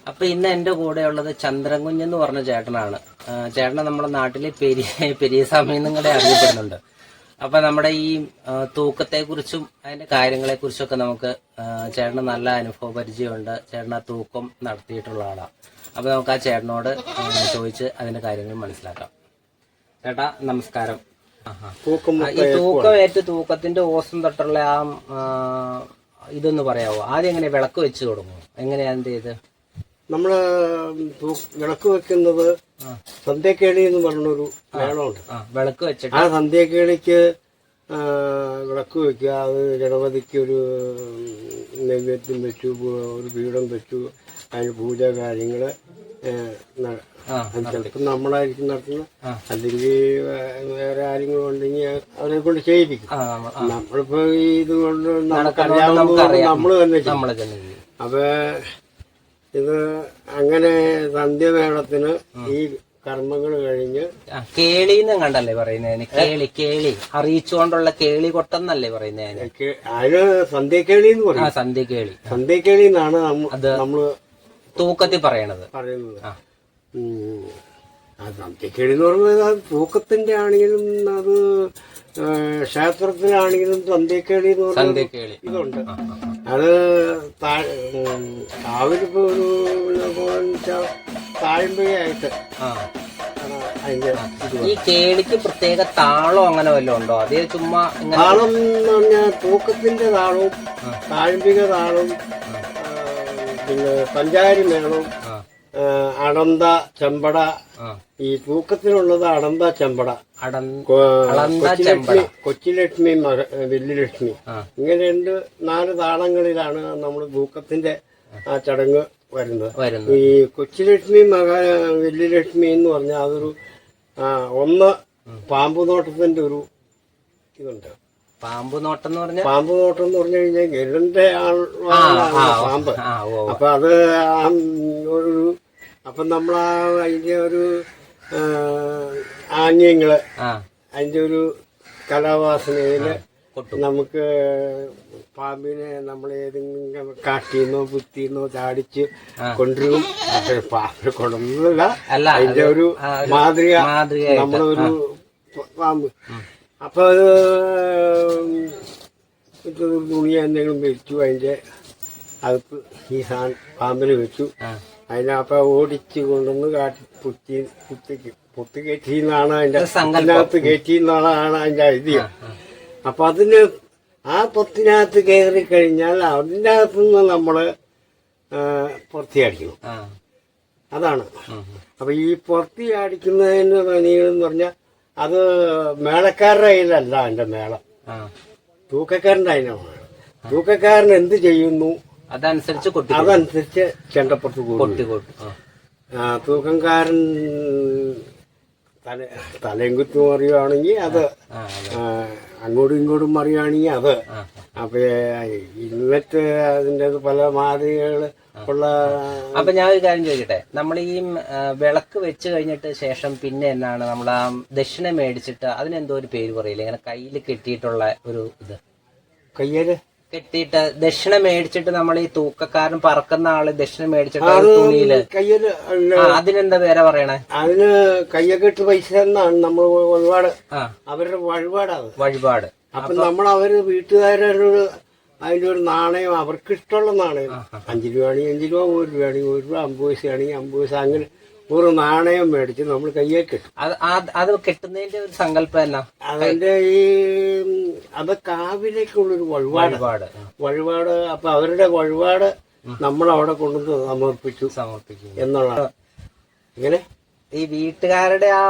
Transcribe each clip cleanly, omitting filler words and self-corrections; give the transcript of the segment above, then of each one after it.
അപ്പൊ ഇന്ന് എന്റെ കൂടെ ഉള്ളത് ചന്ദ്രൻകുഞ്ഞെന്ന് പറഞ്ഞ ചേട്ടനാണ്. ചേട്ടനെ നമ്മുടെ നാട്ടില് പെരിയസ്വാമി എന്നും കൂടെ അറിയപ്പെടുന്നുണ്ട്. അപ്പൊ നമ്മുടെ ഈ തൂക്കത്തെ കുറിച്ചും അതിന്റെ കാര്യങ്ങളെ കുറിച്ചൊക്കെ നമുക്ക് ചേട്ടന് നല്ല അനുഭവ പരിചയമുണ്ട്. ചേട്ടൻ ആ തൂക്കം നടത്തിയിട്ടുള്ള ആളാണ്. അപ്പൊ നമുക്ക് ആ ചേട്ടനോട് ചോദിച്ച് അതിന്റെ കാര്യങ്ങൾ മനസ്സിലാക്കാം. ചേട്ടാ നമസ്കാരം. ഈ തൂക്കത്തിന്റെ ഓസം തൊട്ടുള്ള ആ ഇതൊന്ന് പറയാവോ? ആദ്യം എങ്ങനെ വിളക്ക് വെച്ച് തുടങ്ങും? എങ്ങനെയാ എന്ത് ചെയ്ത്? നമ്മള് വിളക്ക് വെക്കുന്നത് സന്ധ്യക്കേളി എന്ന് പറഞ്ഞൊരു മേളമുണ്ട്. വിളക്ക് വെച്ചിട്ട് ആ സന്ധ്യക്കേളിക്ക് വിളക്ക് വെക്കുക. അത് ഗണപതിക്ക് ഒരു നൈവേദ്യം വെച്ചു, ഒരു പീഠം വെച്ചു, അതിന് പൂജ കാര്യങ്ങള് ചിലപ്പോൾ നമ്മളായിരിക്കും നടത്തുന്നത്, അല്ലെങ്കിൽ വേറെ ആരെങ്കിലും ഉണ്ടെങ്കിൽ അവരെ കൊണ്ട് ചെയ്യിപ്പിക്കും. നമ്മളിപ്പോ ഇത് കൊണ്ട് നമുക്കറിയാവുന്നത് നമ്മൾ തന്നെ ചെയ്യും. അപ്പൊ ഇത് അങ്ങനെ സന്ധ്യമേളത്തിന് ഈ കർമ്മങ്ങൾ കഴിഞ്ഞ് കേളിന്ന് കണ്ടല്ലേ പറയുന്നതിന്? കേളി അറിയിച്ചുകൊണ്ടുള്ള കേളി കൊട്ടെന്നല്ലേ പറയുന്നതിന്? അതിന് സന്ധ്യക്കേളി എന്ന് പറയും. സന്ധ്യക്കേളി എന്നാണ് നമ്മള് തൂക്കത്തിൽ പറയുന്നത്. സന്ധ്യക്കേളി എന്ന് പറയുന്നത് തൂക്കത്തിന്റെ ആണെങ്കിലും അത് ക്ഷേത്രത്തിലാണെങ്കിലും സന്ധ്യക്കേളി എന്ന് പറഞ്ഞ ഇതുണ്ട്. അത് രാവിലിപ്പോ ഒരു താഴ്മ്പയായിട്ട് ഈ കേളിക്ക് പ്രത്യേക താളം അങ്ങനെ വല്ലതും ഉണ്ടോ? അതേ ചുമ്മാ താളം എന്ന് പറഞ്ഞാൽ തൂക്കത്തിന്റെ താളവും താഴ്മ്പിക താളവും പിന്നെ പഞ്ചാരി മേളവും അടന്ത ചെമ്പട. ഈ തൂക്കത്തിനുള്ളത് അടന്ത ചെമ്പട, കൊച്ചിലക്ഷ്മി, വെല്ലുലക്ഷ്മി, ഇങ്ങനെ 4 താളങ്ങളിലാണ് നമ്മൾ തൂക്കത്തിന്റെ ആ ചടങ്ങ് വരുന്നത്. ഈ കൊച്ചിലക്ഷ്മി വെല്ലുലക്ഷ്മി എന്ന് പറഞ്ഞാൽ അതൊരു ഒന്ന് പാമ്പുനോട്ടത്തിന്റെ ഒരു ഇതുണ്ട്. പാമ്പുനോട്ടം എന്ന് പറഞ്ഞു കഴിഞ്ഞാൽ ഗരുഡന്റെ പാമ്പ്. അപ്പൊ അത് ഒരു അപ്പൊ നമ്മളാ അതിന്റെ ഒരു ആംഗ്യങ്ങള്, അതിന്റെ ഒരു കലാവാസനയില് നമുക്ക് പാമ്പിനെ നമ്മളേതെങ്കിലും കാട്ടിന്നോ കുത്തിന്നോ ചാടിച്ച് കൊണ്ടുവരും. പാമ്പിനെ കൊണ്ടൊന്നുമില്ല, അതിന്റെ ഒരു മാതൃക നമ്മളൊരു പാമ്പ്. അപ്പൊ അത് തുണി എന്തെങ്കിലും വെച്ചു, അതിന്റെ അകത്ത് ഈ പാമ്പിനെ വെച്ചു. അതിനപ്പ ഓടിച്ച് കൊണ്ടുവന്ന് കാട്ടി പൊത്തി കയറ്റിന്നാണ് അതിന്റെ കയറ്റിന്നാണ് അതിന്റെ ഐതിഹ്യം. അപ്പൊ അതിന് ആ പൊത്തിനകത്ത് കയറി കഴിഞ്ഞാൽ അതിന്റെ അകത്തുനിന്ന് നമ്മള് പുറത്തിയടിക്കണം. അതാണ്. അപ്പൊ ഈ പുറത്തിയടിക്കുന്നതിന് പണികളെന്ന് പറഞ്ഞാൽ അത് മേളക്കാരുടെ കയ്യിലല്ല അതിന്റെ മേളം, തൂക്കക്കാരന്റെ അതിനാണ്. തൂക്കക്കാരൻ എന്ത് ചെയ്യുന്നു അതനുസരിച്ച് ചെണ്ടപ്പുറത്ത് കൂടും. തൂക്കംകാരൻ തലയും കുത്തും അറിയുകയാണെങ്കിൽ അത്, അങ്ങോട്ടും ഇങ്ങോട്ടും അറിയുകയാണെങ്കിൽ അത്. അപ്പൊ ഇന്നത്തെ അതിന്റെ പല മാതൃകകള് ഉള്ള. അപ്പൊ ഞാൻ ഒരു കാര്യം ചോദിക്കട്ടെ, നമ്മൾ ഈ വിളക്ക് വെച്ച് കഴിഞ്ഞിട്ട് ശേഷം പിന്നെ എന്നാണ് നമ്മൾ ആ ദക്ഷിണ മേടിച്ചിട്ട് അതിനെന്തോ ഒരു പേര് പറയില്ല, ഇങ്ങനെ കയ്യിൽ കെട്ടിയിട്ടുള്ള ഒരു ഇത്, കയ്യില് കെട്ടിയിട്ട് ദക്ഷിണ മേടിച്ചിട്ട് നമ്മൾ ഈ തൂക്കക്കാരൻ പറക്കുന്ന ആള് ദക്ഷിണ മേടിച്ചിട്ട് തുണിയില് കയ്യില്, അതിനെന്താ പേരാ പറയണേ? അതിന് കയ്യക്കെട്ട് പൈസ എന്നാണ് നമ്മൾ വഴിപാട്, അവരുടെ വഴിപാട്. അപ്പൊ നമ്മൾ അവര് വീട്ടുകാരോട് അതിന്റെ ഒരു നാണയം, അവർക്ക് ഇഷ്ടമുള്ള നാണയം, 5 രൂപയാണെങ്കിൽ 5 രൂപ, 1 രൂപയാണെങ്കിൽ 1 രൂപ, 50 പൈസയാണെങ്കിൽ 50 പൈസ, അങ്ങനെ ഒരു നാണയം മേടിച്ച് നമ്മൾ കയ്യെ കെട്ടും. അത് കെട്ടുന്നതിന്റെ ഒരു സങ്കല്പം എന്നാ? അതിന്റെ ഈ അത് കാവിലേക്കുള്ളൊരു വഴിപാട്. അപ്പൊ അവരുടെ വഴിപാട് നമ്മൾ അവിടെ കൊണ്ടുവന്ന് സമർപ്പിച്ചു എന്നുള്ളതാണ്. ഇങ്ങനെ ഈ വീട്ടുകാരുടെ ആ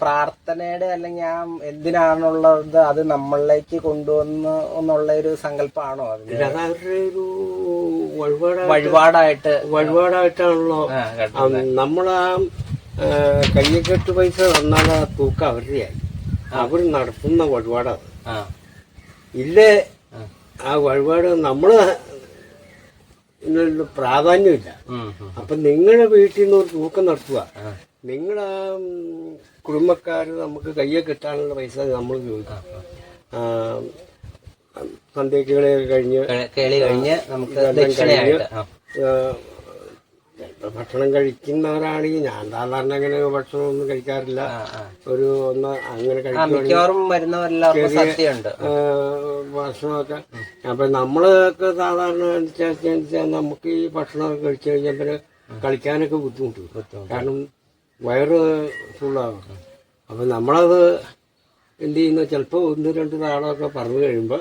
പ്രാർത്ഥനയുടെ അല്ലെങ്കിൽ ആ എന്തിനാണുള്ളത് അത് നമ്മളിലേക്ക് കൊണ്ടുവന്ന് എന്നുള്ള ഒരു സങ്കല്പമാണോ? അവരുടെ ഒരു വഴിപാടായിട്ടാണല്ലോ. നമ്മളാ കയ്യക്കെട്ട് പൈസ വന്നാൽ ആ തൂക്കം അവരുടെയായി, അവർ നടത്തുന്ന വഴിപാടാണ്. ഇല്ലേ ആ വഴിപാട് നമ്മള് പ്രാധാന്യമില്ല. അപ്പൊ നിങ്ങളുടെ വീട്ടിൽ നിന്ന് ഒരു തൂക്കം നടത്തുക, നിങ്ങളുടെ കുടുംബക്കാര് നമുക്ക് കയ്യെ കിട്ടാനുള്ള പൈസ നമ്മൾ ചോദിക്കാം. സന്ധ്യകളെ കഴിഞ്ഞ് നമുക്ക് ഭക്ഷണം കഴിക്കുന്നവരാണെങ്കിൽ ഞാൻ സാധാരണ അങ്ങനെ ഭക്ഷണം ഒന്നും കഴിക്കാറില്ല. ഒരു ഒന്ന് അങ്ങനെ കഴിക്കുന്നുണ്ട് ഭക്ഷണമൊക്കെ. അപ്പൊ നമ്മളൊക്കെ സാധാരണ അനുസരിച്ചാൽ നമുക്ക് ഈ ഭക്ഷണമൊക്കെ കഴിച്ചു കഴിഞ്ഞാൽ പിന്നെ കളിക്കാനൊക്കെ ബുദ്ധിമുട്ട്, കാരണം വയറ് ഫുള്ളാകും. അപ്പൊ നമ്മളത് എന്ത് ചെയ്യുന്നു, ചിലപ്പോ 1-2 താളമൊക്കെ പറഞ്ഞു കഴിയുമ്പോ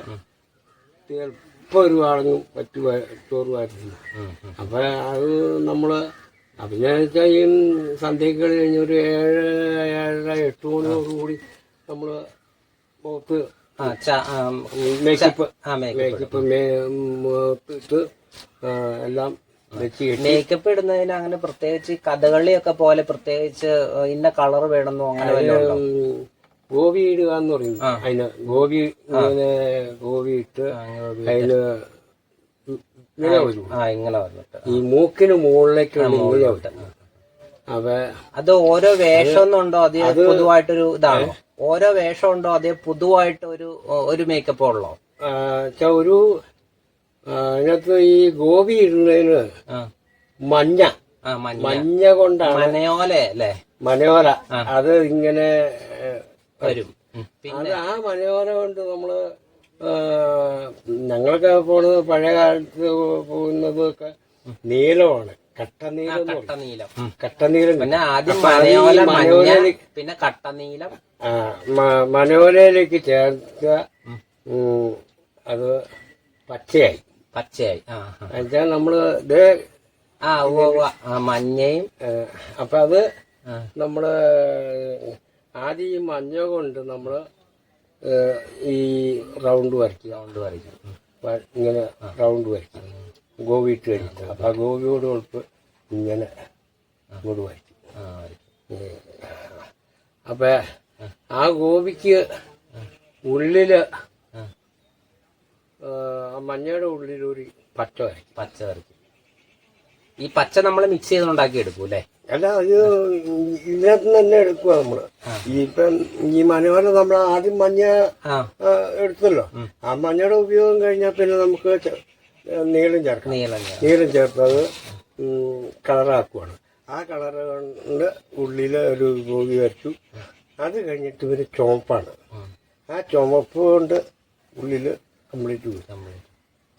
ചിലപ്പോ ഒരു ആളെങ്കിലും ചോറ് വരുന്നു. അപ്പൊ അത് നമ്മള് അഭിനയിച്ചാൽ ഈ സന്ധ്യയ്ക്ക് കഴിഞ്ഞ് ഒരു 7-8 മണിയോടുകൂടി നമ്മള് മുഖത്ത് മേക്കപ്പ് ഇട്ട് എല്ലാം മേക്കപ്പ് ഇടുന്നതിന് അങ്ങനെ പ്രത്യേകിച്ച് കഥകളിയൊക്കെ പോലെ പ്രത്യേകിച്ച് ഇന്ന കളർ വേണമെന്നോ അങ്ങനെ ഗോപി ഇടുക എന്ന് പറയും. അതിന് ഗോപി ഗോപി ഇട്ട് അതിന് ഇങ്ങനെ വന്നിട്ട് ഈ മൂക്കിന് മുകളിലേക്ക് അപ്പൊ അത് ഓരോ വേഷം ഉണ്ടോ അതേ പൊതുവായിട്ടൊരു ഇതാണോ? ഓരോ വേഷം ഉണ്ടോ അതേ പൊതുവായിട്ട് ഒരു മേക്കപ്പ് ഉള്ളോ? ഒരു അതിനകത്ത് ഈ ഗോപി ഇടുന്നതിന് മഞ്ഞ കൊണ്ടാണ് മനയോല അല്ലേ? മനയോല അത് ഇങ്ങനെ വരും. അത് ആ മനയോല കൊണ്ട് നമ്മള് ഞങ്ങളൊക്കെ പോണത് പഴയ കാലത്ത് പോകുന്നതൊക്കെ നീലമാണ്, കട്ടനീലം. പിന്നെ ആദ്യം മനയോല, പിന്നെ കട്ടനീലം. മനോലയിലേക്ക് ചേർത്ത് അത് പച്ചയായി എന്നുവെച്ചാൽ നമ്മള് ഇത് മഞ്ഞയും. അപ്പൊ അത് നമ്മള് ആദ്യം ഈ മഞ്ഞ കൊണ്ട് നമ്മള് ഈ റൗണ്ട് വരയ്ക്കും, ഇങ്ങനെ റൗണ്ട് വരയ്ക്കും ഗോപി ഇട്ട് കഴിഞ്ഞിട്ട്. അപ്പൊ ആ ഗോപിയോട് കൊഴുപ്പ് ഇങ്ങനെ ഇങ്ങോട്ട് വരയ്ക്കും. അപ്പൊ ആ ഗോപിക്ക് ഉള്ളില് മഞ്ഞയുടെ ഉള്ളിൽ ഒരു പച്ച വരയ്ക്കും. ഈ പച്ച നമ്മൾ മിക്സ് ചെയ്ത് ഉണ്ടാക്കി എടുക്കും അല്ലേ? അല്ല, അത് ഇതിനകത്ത് തന്നെ എടുക്കുക നമ്മള്. ഇപ്പം ഈ മനോഹര നമ്മൾ ആദ്യം മഞ്ഞ എടുത്തല്ലോ, ആ മഞ്ഞയുടെ ഉപയോഗം കഴിഞ്ഞാൽ പിന്നെ നമുക്ക് നീളം ചേർക്കാം. നീളം ചേർത്തത് കളറാക്കുവാണ്. ആ കളറ് കൊണ്ട് ഉള്ളില് ഒരു ഗോപി വരച്ചു. അത് കഴിഞ്ഞിട്ട് ഒരു ചുവപ്പാണ്. ആ ചുവപ്പ് കൊണ്ട് ഉള്ളില് കംപ്ലീറ്റ് വരും.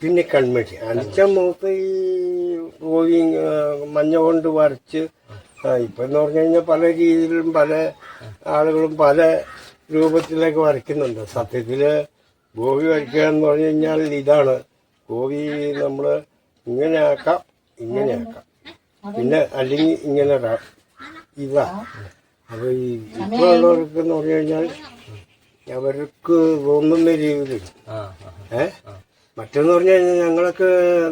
പിന്നെ കൺമഷി അടിച്ച മുഖത്ത് ഈ ഗോപി മഞ്ഞ കൊണ്ട് വരച്ച് ഇപ്പൊ എന്ന് പറഞ്ഞു കഴിഞ്ഞാൽ പല രീതിയിലും പല ആളുകളും പല രൂപത്തിലേക്ക് വരയ്ക്കുന്നുണ്ട്. സത്യത്തില് ഗോപി വരയ്ക്കുക എന്ന് പറഞ്ഞു കഴിഞ്ഞാൽ ഇതാണ്. ഗോപി നമ്മള് ഇങ്ങനെ ആക്കാം, പിന്നെ അല്ലെങ്കിൽ ഇങ്ങനെ ഇതാ. അപ്പൊ ഈ ഇപ്പൊ ഉള്ളവർക്ക് എന്ന് പറഞ്ഞു കഴിഞ്ഞാൽ അവർക്ക് തോന്നുന്ന രീതിയിൽ മറ്റെന്ന് പറഞ്ഞു കഴിഞ്ഞാൽ ഞങ്ങളൊക്കെ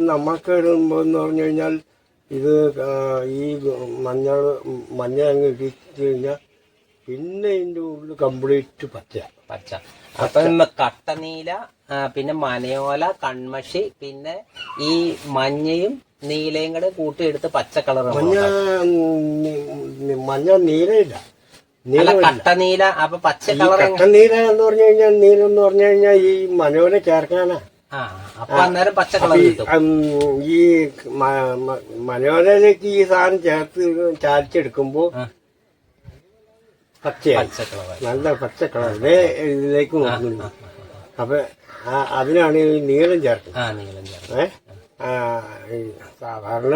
നമ്മൾക്ക് ഇടുമ്പോ എന്ന് പറഞ്ഞു കഴിഞ്ഞാൽ ഇത് ഈ മഞ്ഞ അങ്ങ് ഇടിച്ചു കഴിഞ്ഞാൽ പിന്നെ ഇതിന്റെ ഉള്ളിൽ കംപ്ലീറ്റ് പച്ച. അപ്പൊ കട്ടനീല, പിന്നെ മനയോല, കൺമഷി, പിന്നെ ഈ മഞ്ഞയും നീലയും കൂടെ കൂട്ടിയെടുത്ത് പച്ച കളർ. മഞ്ഞ നീലയില്ല, കട്ടനീല. അപ്പൊ പച്ച കളർ കട്ടനീല എന്ന് പറഞ്ഞു കഴിഞ്ഞാൽ നീലം എന്ന് പറഞ്ഞു കഴിഞ്ഞാൽ ഈ മനോല ചേർക്കാനാ. അപ്പൊ അന്നേരം പച്ച കളർ ഈ മനോലയിലേക്ക് ഈ സാധനം ചേർത്ത് ചാലിച്ചെടുക്കുമ്പോ പച്ചയായി, നല്ല പച്ച കളർ ഇതിലേക്ക് നോക്കുന്നു. അപ്പൊ അതിനാണ് ഈ നീളം ചേർക്കുന്നത്. സാധാരണ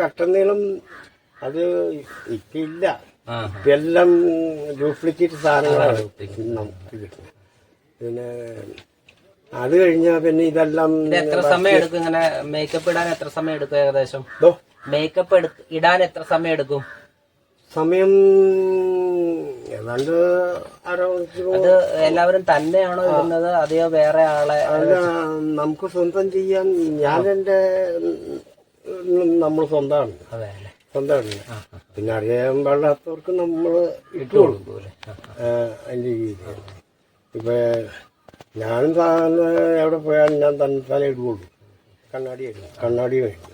കട്ടനീളം അത് ഇപ്പില്ല. ഇപ്പെല്ലാം ഡ്യൂപ്ലിക്കേറ്റ് സാധനങ്ങളാണ് നമുക്ക് കിട്ടുന്നത്. പിന്നെ അത് കഴിഞ്ഞാ പിന്നെ ഇതെല്ലാം എത്ര സമയം എടുക്കും? ഇങ്ങനെ മേക്കപ്പ് ഇടാൻ എത്ര സമയം എടുക്കും ഏകദേശം? മേക്കപ്പ് ഇടാൻ എത്ര സമയം എടുക്കും? സമയം ഏതാണ്ട് അത് എല്ലാവരും തന്നെയാണോ ഇടുന്നത്, അതെയോ വേറെ ആളെ? അല്ല, നമുക്ക് സ്വന്തം ചെയ്യാൻ. ഞാൻ എന്റെ നമ്മൾ സ്വന്തമാണ്. പിന്നെ അറിയാൻ പാടില്ലാത്തവർക്ക് നമ്മൾ ഇട്ടു കൊടുക്കും അതിന്റെ രീതിയിൽ. ഇപ്പൊ ഞാനും സാധാരണ എവിടെ പോയാലും ഞാൻ തന്നെ ഇടുകയുള്ളൂ. കണ്ണാടി കഴിക്കും.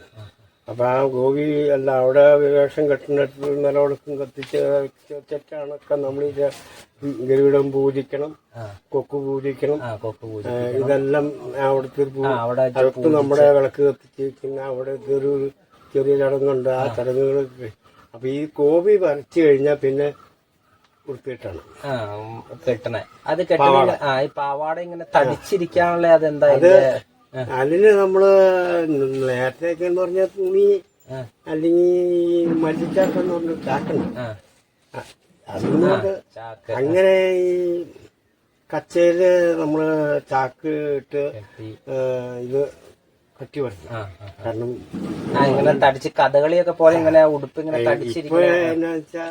അപ്പൊ ആ ഗോപി അല്ല അവിടെ വേഷം കെട്ടുന്നിടത്ത് നിലവിളക്കും കത്തിച്ചാണൊക്കെ നമ്മൾ ഗരുഡം പൂജിക്കണം, കൊക്ക് പൂജിക്കണം. ഇതെല്ലാം അവിടുത്തെ നമ്മുടെ വിളക്ക് കത്തിച്ച് പിന്നെ അവിടെ ഒരു ചെറിയ ചടങ്ങുണ്ട്. ആ ചടങ്ങുകളൊക്കെ അപ്പൊ ഈ കോപി പറിച്ചു കഴിഞ്ഞാൽ പിന്നെ വൃത്തിയിട്ടാണ് കെട്ടണേ. അത് കെട്ടണ ഈ പാവാട ഇങ്ങനെ തടിച്ചിരിക്കാനുള്ള അതെന്താ? അതിന് നമ്മള് നേരത്തെയൊക്കെ എന്ന് പറഞ്ഞാൽ തുണി അല്ലെങ്കിൽ മല്ലിച്ചാക്കെന്ന് പറഞ്ഞ ചാക്കുണ്ട്. അതുകൊണ്ട് അങ്ങനെ ഈ കച്ചയില് നമ്മള് ചാക്ക് ഇട്ട് ഇത് കട്ടി വരണം. കാരണം ഇങ്ങനെ തടിച്ച് കഥകളിയൊക്കെ പോലെ ഇങ്ങനെ ഉടുപ്പ് ഇങ്ങനെ ഇപ്പൊ എന്നാ വെച്ചാ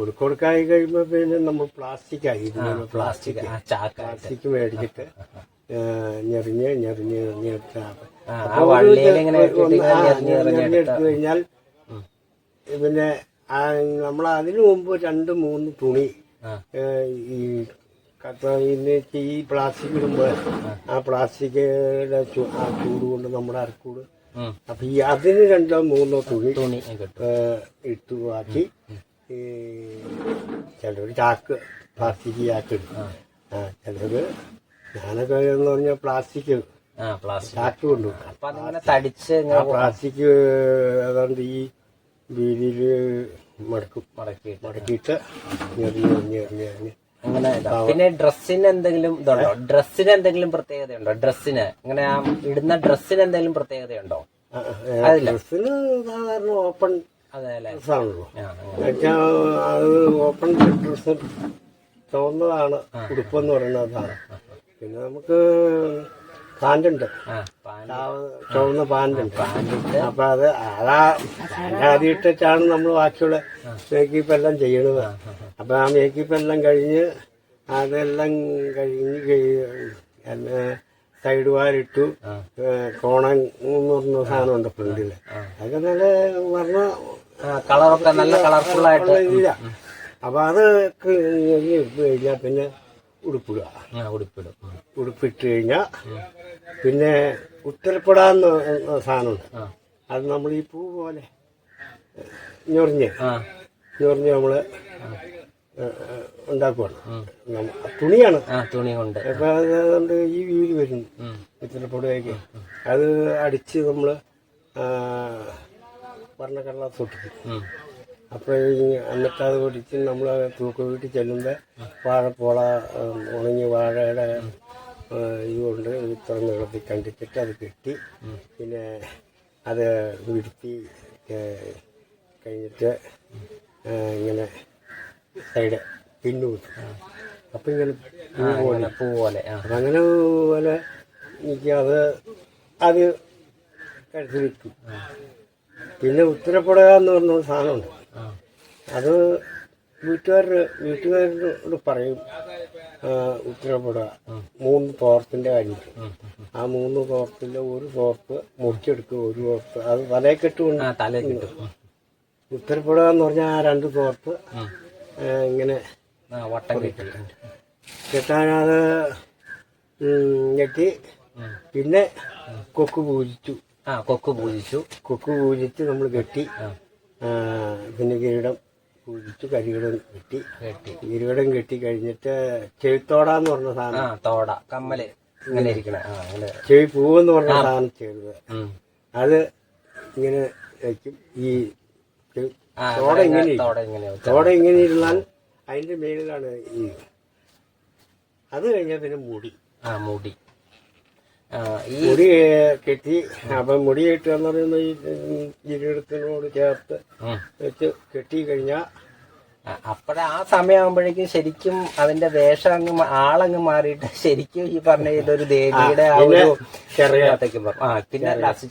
ഉടുക്കൊടുക്കായി കഴിയുമ്പോ പിന്നെ നമ്മൾ പ്ലാസ്റ്റിക് ആയി. പ്ലാസ്റ്റിക് മേടിച്ചിട്ട് ഞെറിഞ്ഞ് എടുത്ത് കഴിഞ്ഞാൽ പിന്നെ നമ്മൾ അതിനു മുമ്പ് 2-3 തുണി ഈ ഈ പ്ലാസ്റ്റിക് ഇടുമ്പോ ആ പ്ലാസ്റ്റിക്കിന്റെ ആ ചൂട് കൊണ്ട് നമ്മുടെ അരക്കൂട് അപ്പൊ ഈ അതിന് 2-3 തുണി ഇട്ടു ആക്കി ചിലര് ചാക്ക് പ്ലാസ്റ്റിക് ചാക്ക് ഇടും. ചിലര് ഞാനൊക്കെ എന്ന് പറഞ്ഞാൽ പ്ലാസ്റ്റിക് ചാക്ക് കൊണ്ടുപോകും. ആ പ്ലാസ്റ്റിക് ഏതാണ്ട് ഈ വീതിയില് മടക്കിയിട്ട് ഞെറിഞ്ഞ് അങ്ങനെ. പിന്നെ ഡ്രസ്സിന് എന്തെങ്കിലും ഇതുണ്ടോ? ഡ്രസ്സിന് എന്തെങ്കിലും പ്രത്യേകതയുണ്ടോ? ഡ്രസ്സിന് ഇങ്ങനെ ആ ഇടുന്ന ഡ്രസ്സിന് എന്തെങ്കിലും പ്രത്യേകതയുണ്ടോ? ഡ്രസ്സിന് സാധാരണ ഓപ്പൺ ഡ്രസ്സാണല്ലോ. അത് ഓപ്പൺ ഡ്രസ് ചുവന്നതാണ് ഉടുപ്പെന്ന് പറയുന്നതാണ്. പിന്നെ നമുക്ക് പാൻറ്റുണ്ട്, ചുവന്ന പാൻറ്റുണ്ട്. അപ്പൊ അത് ആദ്യം ഇട്ടിട്ടാണ് നമ്മൾ ബാക്കിയുള്ള മേക്കപ്പ് എല്ലാം ചെയ്യണത്. അപ്പൊ ആ മേക്കപ്പ് എല്ലാം കഴിഞ്ഞ് അതെല്ലാം കഴിഞ്ഞ് സൈഡ് വാരിട്ടു കോണം എന്ന് പറഞ്ഞ സാധനമുണ്ട് ഫ്രണ്ടില്. അതൊക്കെ നല്ല പറഞ്ഞ കളറൊക്കെ നല്ല കളർഫുള്ളായിട്ട് ഇല്ല. അപ്പൊ അത് ഇട്ട് കഴിഞ്ഞാൽ പിന്നെ ഉടുപ്പിട്ട് കഴിഞ്ഞാൽ പിന്നെ ഉത്തരപ്പെടാന്ന് സാധനമുണ്ട്. അത് നമ്മൾ ഈ പൂ പോലെ ഞൊറിഞ്ഞ് നമ്മള് ഉണ്ടാക്കുവാണ്. തുണിയാണ്, തുണി കൊണ്ട്. അപ്പൊ അതുകൊണ്ട് ഈ വീട് വരുന്നു ഉത്തരപ്പെടുകയൊക്കെ. അത് അടിച്ച് നമ്മള് വർണ്ണക്കടലാസ് ഒട്ടിക്കും. അപ്പൊ എന്നിട്ട് അത് പൊടിച്ച് നമ്മൾ തൂക്ക് വീട്ടിൽ ചെല്ലുമ്പോൾ വാഴപ്പോള ഉണങ്ങിയ വാഴയുടെ ഇതുകൊണ്ട് ഇത്ര നീളത്തിൽ കണ്ടിച്ചിട്ട് അത് കെട്ടി പിന്നെ അത് വിടുത്തി കഴിഞ്ഞിട്ട് ഇങ്ങനെ സൈഡ് പിന്നു കുത്തും. അപ്പം ഇങ്ങനെ പൂ പോലെ അപ്പം അങ്ങനെ പോലെ എനിക്ക് അത് കഴുത്തിൽ വിട്ടു. പിന്നെ ഉത്തരപ്പെടുക എന്ന് പറഞ്ഞ സാധനമുണ്ട്. അത് വീട്ടുകാരോട് പറയും ഉത്തരപ്പെടുക 3 തോർത്തിന്റെ കാര്യം. ആ 3 തോർത്തിന്റെ ഒരു തോർത്ത് മുറിച്ചെടുക്കും, ഒരു തോർത്ത് അത് തലക്കെട്ട് ഉത്തരപ്പെടുക എന്ന് പറഞ്ഞാൽ ആ 2 തോർത്ത് ഇങ്ങനെ വട്ടം കെട്ടാനത് കെട്ടി പിന്നെ കൊക്ക് പൂജിച്ചു നമ്മൾ കെട്ടി. പിന്നെ കിരീടം പൂജിച്ചു, കരികിടം കെട്ടി. കിരീടം കെട്ടി കഴിഞ്ഞിട്ട് ചെവിത്തോടാന്ന് പറഞ്ഞ സാധനം, തോട കമ്മല് ഇങ്ങനെ ചെവി പൂവെന്ന് പറഞ്ഞ സാധനം ചെയ്തത് അത് ഇങ്ങനെ വയ്ക്കും. ഈ തോട ഇങ്ങനെ ഇരുന്നാൽ അതിന്റെ മേളിലാണ് ഈ. അത് കഴിഞ്ഞാൽ പിന്നെ മുടി കെട്ടി. അപ്പൊ മുടി കെട്ടുകയെന്ന് പറയുന്നത് ഈ കിരീടത്തിനോട് ചേർത്ത് വെച്ച് കെട്ടി കഴിഞ്ഞാൽ അപ്പഴ ആ സമയമാകുമ്പോഴേക്കും ശരിക്കും അതിന്റെ വേഷം ആളങ്ങ് മാറിയിട്ട് ശരിക്കും ഈ പറഞ്ഞ ഇതൊരു ദേവിയുടെ ആ ഒരു ചെറിയത്തേക്ക് പിന്നെ ലാസ്റ്റ്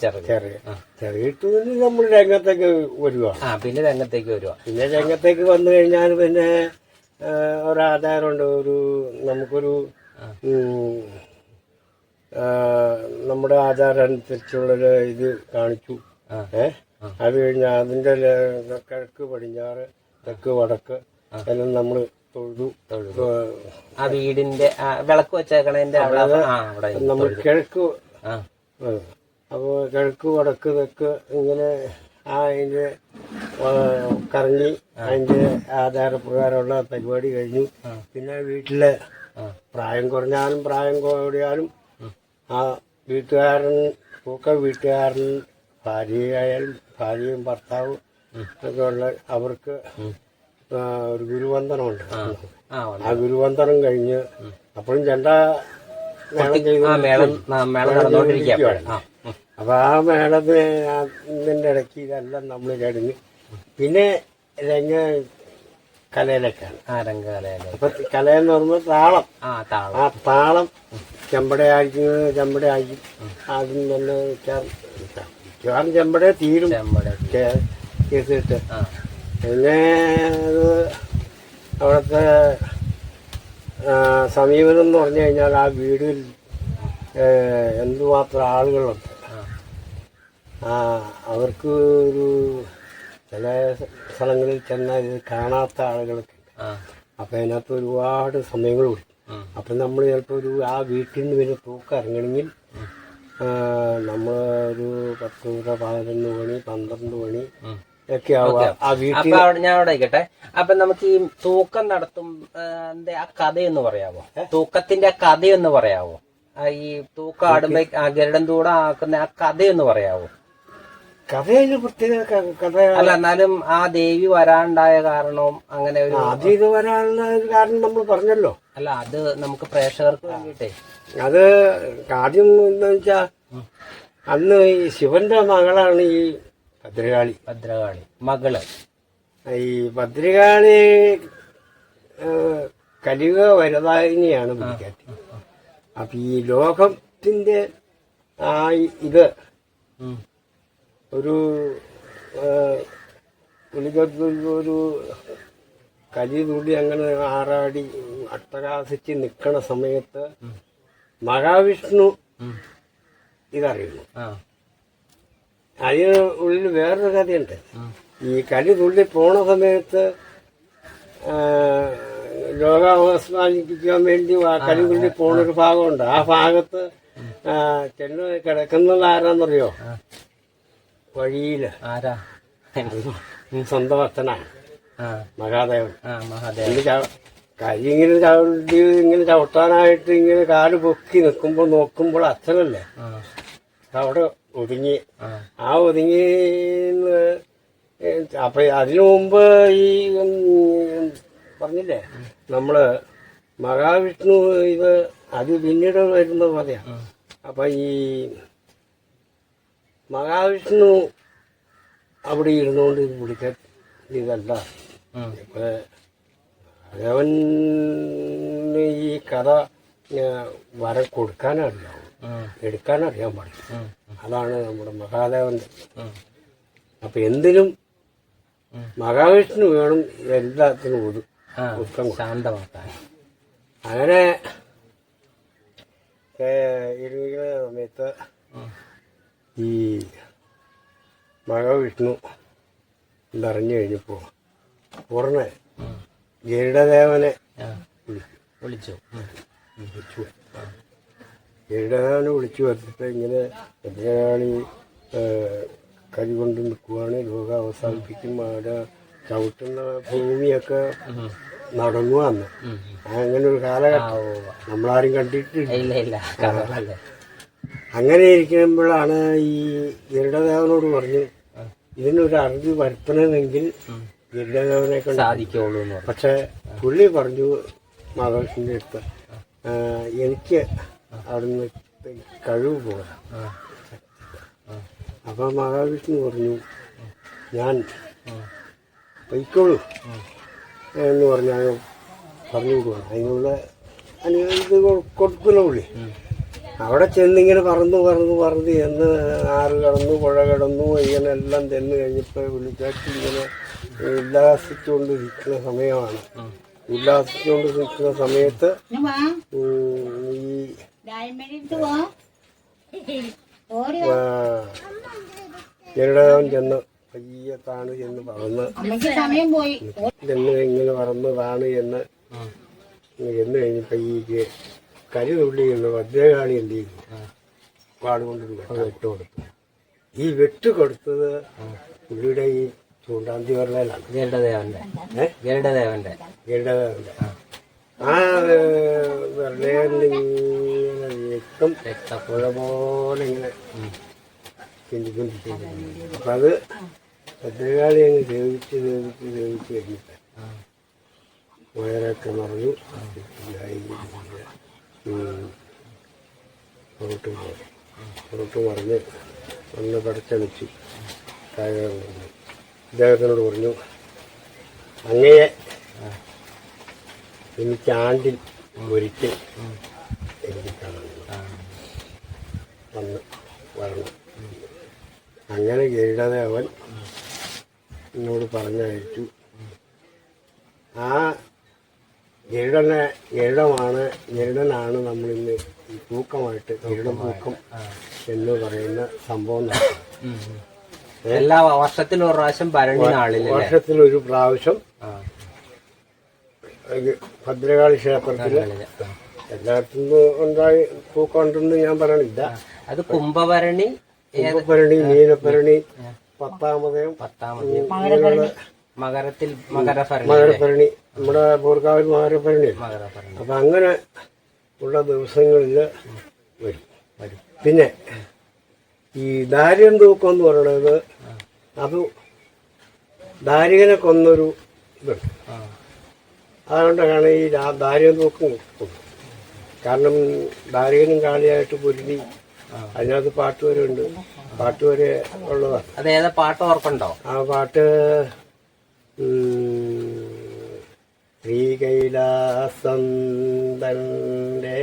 ചെറിയിട്ട് നമ്മൾ രംഗത്തേക്ക് വരുക. പിന്നെ രംഗത്തേക്ക് വന്നു കഴിഞ്ഞാൽ പിന്നെ ഒരാചാരമുണ്ട്. നമുക്കൊരു നമ്മുടെ ആചാരം അനുസരിച്ചുള്ളൊരു ഇത് കാണിച്ചു. അത് കഴിഞ്ഞാൽ അതിന്റെ കിഴക്ക് പടിഞ്ഞാറ് തെക്ക് വടക്ക് എല്ലാം നമ്മൾ തൊഴുതു. ആ വീടിന്റെ വിളക്ക് വെച്ചേക്കണേന്റെ നമ്മൾ കിഴക്ക് അപ്പൊ കിഴക്ക് വടക്ക് തെക്ക് ഇങ്ങനെ അതിന്റെ കറങ്ങി അതിന്റെ ആചാരപ്രകാരമുള്ള പരിപാടി കഴിഞ്ഞു. പിന്നെ വീട്ടിലെ പ്രായം കുറഞ്ഞാലും പ്രായം കൂടിയാലും ആ വീട്ടുകാരൻ ഭാര്യയും ഭർത്താവും ഒക്കെ ഉള്ള അവർക്ക് ഒരു ഗുരുവന്ദനമുണ്ട്. ആ ഗുരുവന്ദനം കഴിഞ്ഞ് അപ്പോഴും ചെണ്ട നടന്നുകൊണ്ടിരിക്കുകയാണ്. അപ്പൊ ആ മേളത്തിന്റെ ഇടയ്ക്ക് ഇതെല്ലാം നമ്മൾ കഴിഞ്ഞ് പിന്നെ കലയിലേക്കാണ്. അപ്പൊ കലയെന്ന് പറയുമ്പോൾ താളം. ആ താളം ചെമ്പടയാക്കി ആദ്യം തന്നെ മിക്കവാറും ചെമ്പടയെ തീരും കേസിട്ട്. പിന്നെ അത് അവിടുത്തെ സമീപനം എന്ന് പറഞ്ഞു കഴിഞ്ഞാൽ ആ വീടിൽ എന്തുമാത്രം ആളുകളുണ്ട്. അവർക്ക് ഒരു ചില സ്ഥലങ്ങളിൽ ചെന്നാൽ ഇത് കാണാത്ത ആളുകളൊക്കെ ഉണ്ട്. അപ്പം അതിനകത്ത് ഒരുപാട് സമയങ്ങൾ കൊടുക്കും. അപ്പം നമ്മൾ ചിലപ്പോൾ ആ വീട്ടിൽ നിന്ന് പിന്നെ തൂക്കം ഇറങ്ങണമെങ്കിൽ നമ്മൾ ഒരു 10, 11 മണി 12 മണി ഒക്കെ ആവുക ആ വീട്ടിൽ. ഞാൻ അവിടെ ആയിക്കട്ടെ. അപ്പൊ നമുക്ക് ഈ തൂക്കം നടത്തും ആ കഥയൊന്ന് പറയാവോ? തൂക്കത്തിന്റെ കഥയൊന്ന് പറയാവോ? ഈ തൂക്കം ആടുമ്പോ ഗരുഡൻ തൂട ആക്കുന്ന ആ കഥയൊന്ന് പറയാവോ? കഥയില് പ്രത്യേക കഥ അല്ല, എന്നാലും ആ ദേവി വരാനുണ്ടായ കാരണവും അങ്ങനെ ഒരു ആദ്യം ഇത് വരാനുള്ള കാരണം നമ്മൾ പറഞ്ഞല്ലോ. അല്ല, അത് നമുക്ക് പ്രേക്ഷകർക്ക് വേണ്ടിട്ടേ അത് ആദ്യം എന്താ വെച്ചാ അന്ന് ഈ ശിവന്റെ മകളാണ് ഈ ഭദ്രകാളി മകള്. ഈ ഭദ്രകാളി കലിയുഗ വരദായിനിയാണ് പുള്ളിക്കാരി. അപ്പൊ ഈ ലോകത്തിന്റെ ആ ഇത് ഒരു ഒരു കലി തുള്ളി അങ്ങനെ ആറാടി അട്ടകാസിച്ച് നിൽക്കണ സമയത്ത് മഹാവിഷ്ണു ഇതറിയുന്നു. അതിന് ഉള്ളിൽ വേറൊരു കഥയുണ്ട്. ഈ കലി തുള്ളി പോണ സമയത്ത് ലോകാവസാനിപ്പിക്കാൻ വേണ്ടി കലി തുള്ളി പോണൊരു ഭാഗമുണ്ട്. ആ ഭാഗത്ത് ചെന്ന് കിടക്കുന്നത് ആരാന്നറിയോ? വഴിയില് സ്വന്തം ഭക്തനാണ് മഹാദേവൻ. ഇങ്ങനെ ചവിട്ടാനായിട്ട് ഇങ്ങനെ കാല് പൊക്കി നോക്കുമ്പോൾ അച്ഛനല്ലേ അവിടെ ഒതുങ്ങി. ആ ഒതുങ്ങി അപ്പൊ അതിനു മുമ്പ് ഈ പറഞ്ഞില്ലേ നമ്മള് മഹാവിഷ്ണു ഇത് അത് പിന്നീട് വരുന്ന പറയാ. അപ്പൊ ഈ മഹാവിഷ്ണു അവിടെ ഇരുന്നുകൊണ്ട് ഇത് പിടിക്കാൻ ഇതല്ല. ഇപ്പൊ ഭഗവന് ഈ കഥ കൊടുക്കാനറിയാവും, എടുക്കാനറിയാൻ പാടില്ല. അതാണ് നമ്മുടെ മഹാദേവന്റെ. അപ്പൊ എന്തിനും മഹാവിഷ്ണു വേണം, എല്ലാത്തിനും ഒതുക്കം ശാന്തമാക്കാൻ. അങ്ങനെ ഇരിക്കുന്ന സമയത്ത് ഈ മഹാവിഷ്ണു ഇതറിഞ്ഞു കഴിഞ്ഞപ്പോ ഉടനെ ഗരുഡദേവനെ വിളിച്ചു. ഗരുഡദേവനെ വിളിച്ചു വന്നിട്ട് ഇങ്ങനെ ഭദ്രകാളി കരി കൊണ്ട് നിൽക്കുവാണ്, ലോകം അവസാനിപ്പിക്കും, അവിടെ ചവിട്ടുന്ന ഭൂമിയൊക്കെ നടങ്ങുവാന്ന്. അങ്ങനെ ഒരു കാലഘട്ടം നമ്മളാരും കണ്ടിട്ടില്ല. അങ്ങനെ ഇരിക്കുമ്പോഴാണ് ഈ ഗരുഡദേവനോട് പറഞ്ഞു ഇതിനൊരു അറിവ് വരുത്തണമെങ്കിൽ ഗരുഡദേവനെ കൊണ്ട് സാധിക്കുള്ളൂ. പക്ഷെ പുള്ളി പറഞ്ഞു മഹാവിഷ്ണുവിന്റെ അടുത്ത് എനിക്ക് അവിടുന്ന് കഴിവ് പോരാ. അപ്പൊ മഹാവിഷ്ണു പറഞ്ഞു ഞാൻ പൊയ്ക്കോളൂ എന്ന് പറഞ്ഞു വിടുവാണ്. അതിനുള്ള ഇത് കൊടുക്കില്ല പുള്ളി. അവിടെ ചെന്നിങ്ങനെ പറന്ന് എന്ന് ആറ് കടന്നു, പുഴ കടന്നു, ഇങ്ങനെ എല്ലാം ചെന്ന് കഴിഞ്ഞപ്പോൾ പുള്ളിക്കാട്ടി ഇങ്ങനെ ഉല്ലാസിച്ചുകൊണ്ടിരിക്കുന്ന സമയമാണ്. ഉല്ലാസിച്ചുകൊണ്ടിരിക്കുന്ന സമയത്ത് ഈ ഗരുഡദേവൻ ചെന്ന് പയ്യത്താണ് എന്ന് പറന്ന് ഇങ്ങനെ പറന്നതാണ് എന്ന് കഴിഞ്ഞപ്പോ ഈ കരി തുള്ളി എന്ന് ഭദ്രകാളി എന്ത് ചെയ്തു? പാടുകൊണ്ടൊരു വെട്ട് കൊടുത്തു. ഈ വെട്ട് കൊടുത്തത് പുള്ളിയുടെ ഈ ചൂണ്ടാന്തി വിരലാണ്. ഗരുഡദേവന്റെ ആ വിരലേന്ന് ഇങ്ങനെ രക്തപ്പുഴ പോലെ ഇങ്ങനെ ചിന്തിക്കൊണ്ടിരിക്കുന്നത്. അപ്പം അത് ഭദ്രകാളി അങ്ങ് സേവിച്ച് കഴിഞ്ഞിട്ട് വയറൊക്കെ നിറഞ്ഞു പുറത്ത് മറിഞ്ഞ് ഒന്ന് പടച്ചണിച്ചു. ഇദ്ദേഹത്തിനോട് പറഞ്ഞു, അങ്ങയെ എനിക്ക് ആണ്ടിൽ ഒരിക്കൽ എനിക്ക് കാണണം, വന്ന് വരണം. അങ്ങനെ ഗരുഡദേവൻ എന്നോട് പറഞ്ഞയച്ചു. ആ ഗരുഡനാണ് നമ്മളിന്ന് ഈ തൂക്കമായിട്ട് ഗരുഡൻ തൂക്കം എന്ന് പറയുന്ന സംഭവം നടത്തുന്നത്. എല്ലാ വർഷത്തിൽ ഒരു പ്രാവശ്യം ഭരണി നാളിൽ, വർഷത്തിലൊരു പ്രാവശ്യം ഭദ്രകാളി ക്ഷേത്രത്തില് എല്ലായിടത്തുനിന്നും ഉണ്ടായി തൂക്കം ഉണ്ടെന്ന് ഞാൻ പറയണില്ല. അത് കുംഭഭരണി, മീനഭരണി, പത്താമതയും മകരത്തിൽ മകരഭരണി, നമ്മുടെ പൂർക്കാവിൽ മകരഭരണി. അപ്പൊ അങ്ങനെ ഉള്ള ദിവസങ്ങളിൽ വരും. പിന്നെ ഈ ദാരികം തൂക്കം എന്ന് പറയുന്നത് അത് ദാരികനെ കൊന്നൊരു ഇതുണ്ട്. അതുകൊണ്ടാണ് ഈ ദാരികം തൂക്കം കൊടുക്കുന്നത്. കാരണം ദാരികനും കാളിയായിട്ട് പൊരുതി അതിനകത്ത് പാട്ട് വരെ ഉണ്ട്. പാട്ട് വരെ ഉള്ളതാണ്. അതേതാ പാട്ട് ഓർക്കുണ്ടോ? ആ പാട്ട് ശ്രീകൈലാസം തന്റെ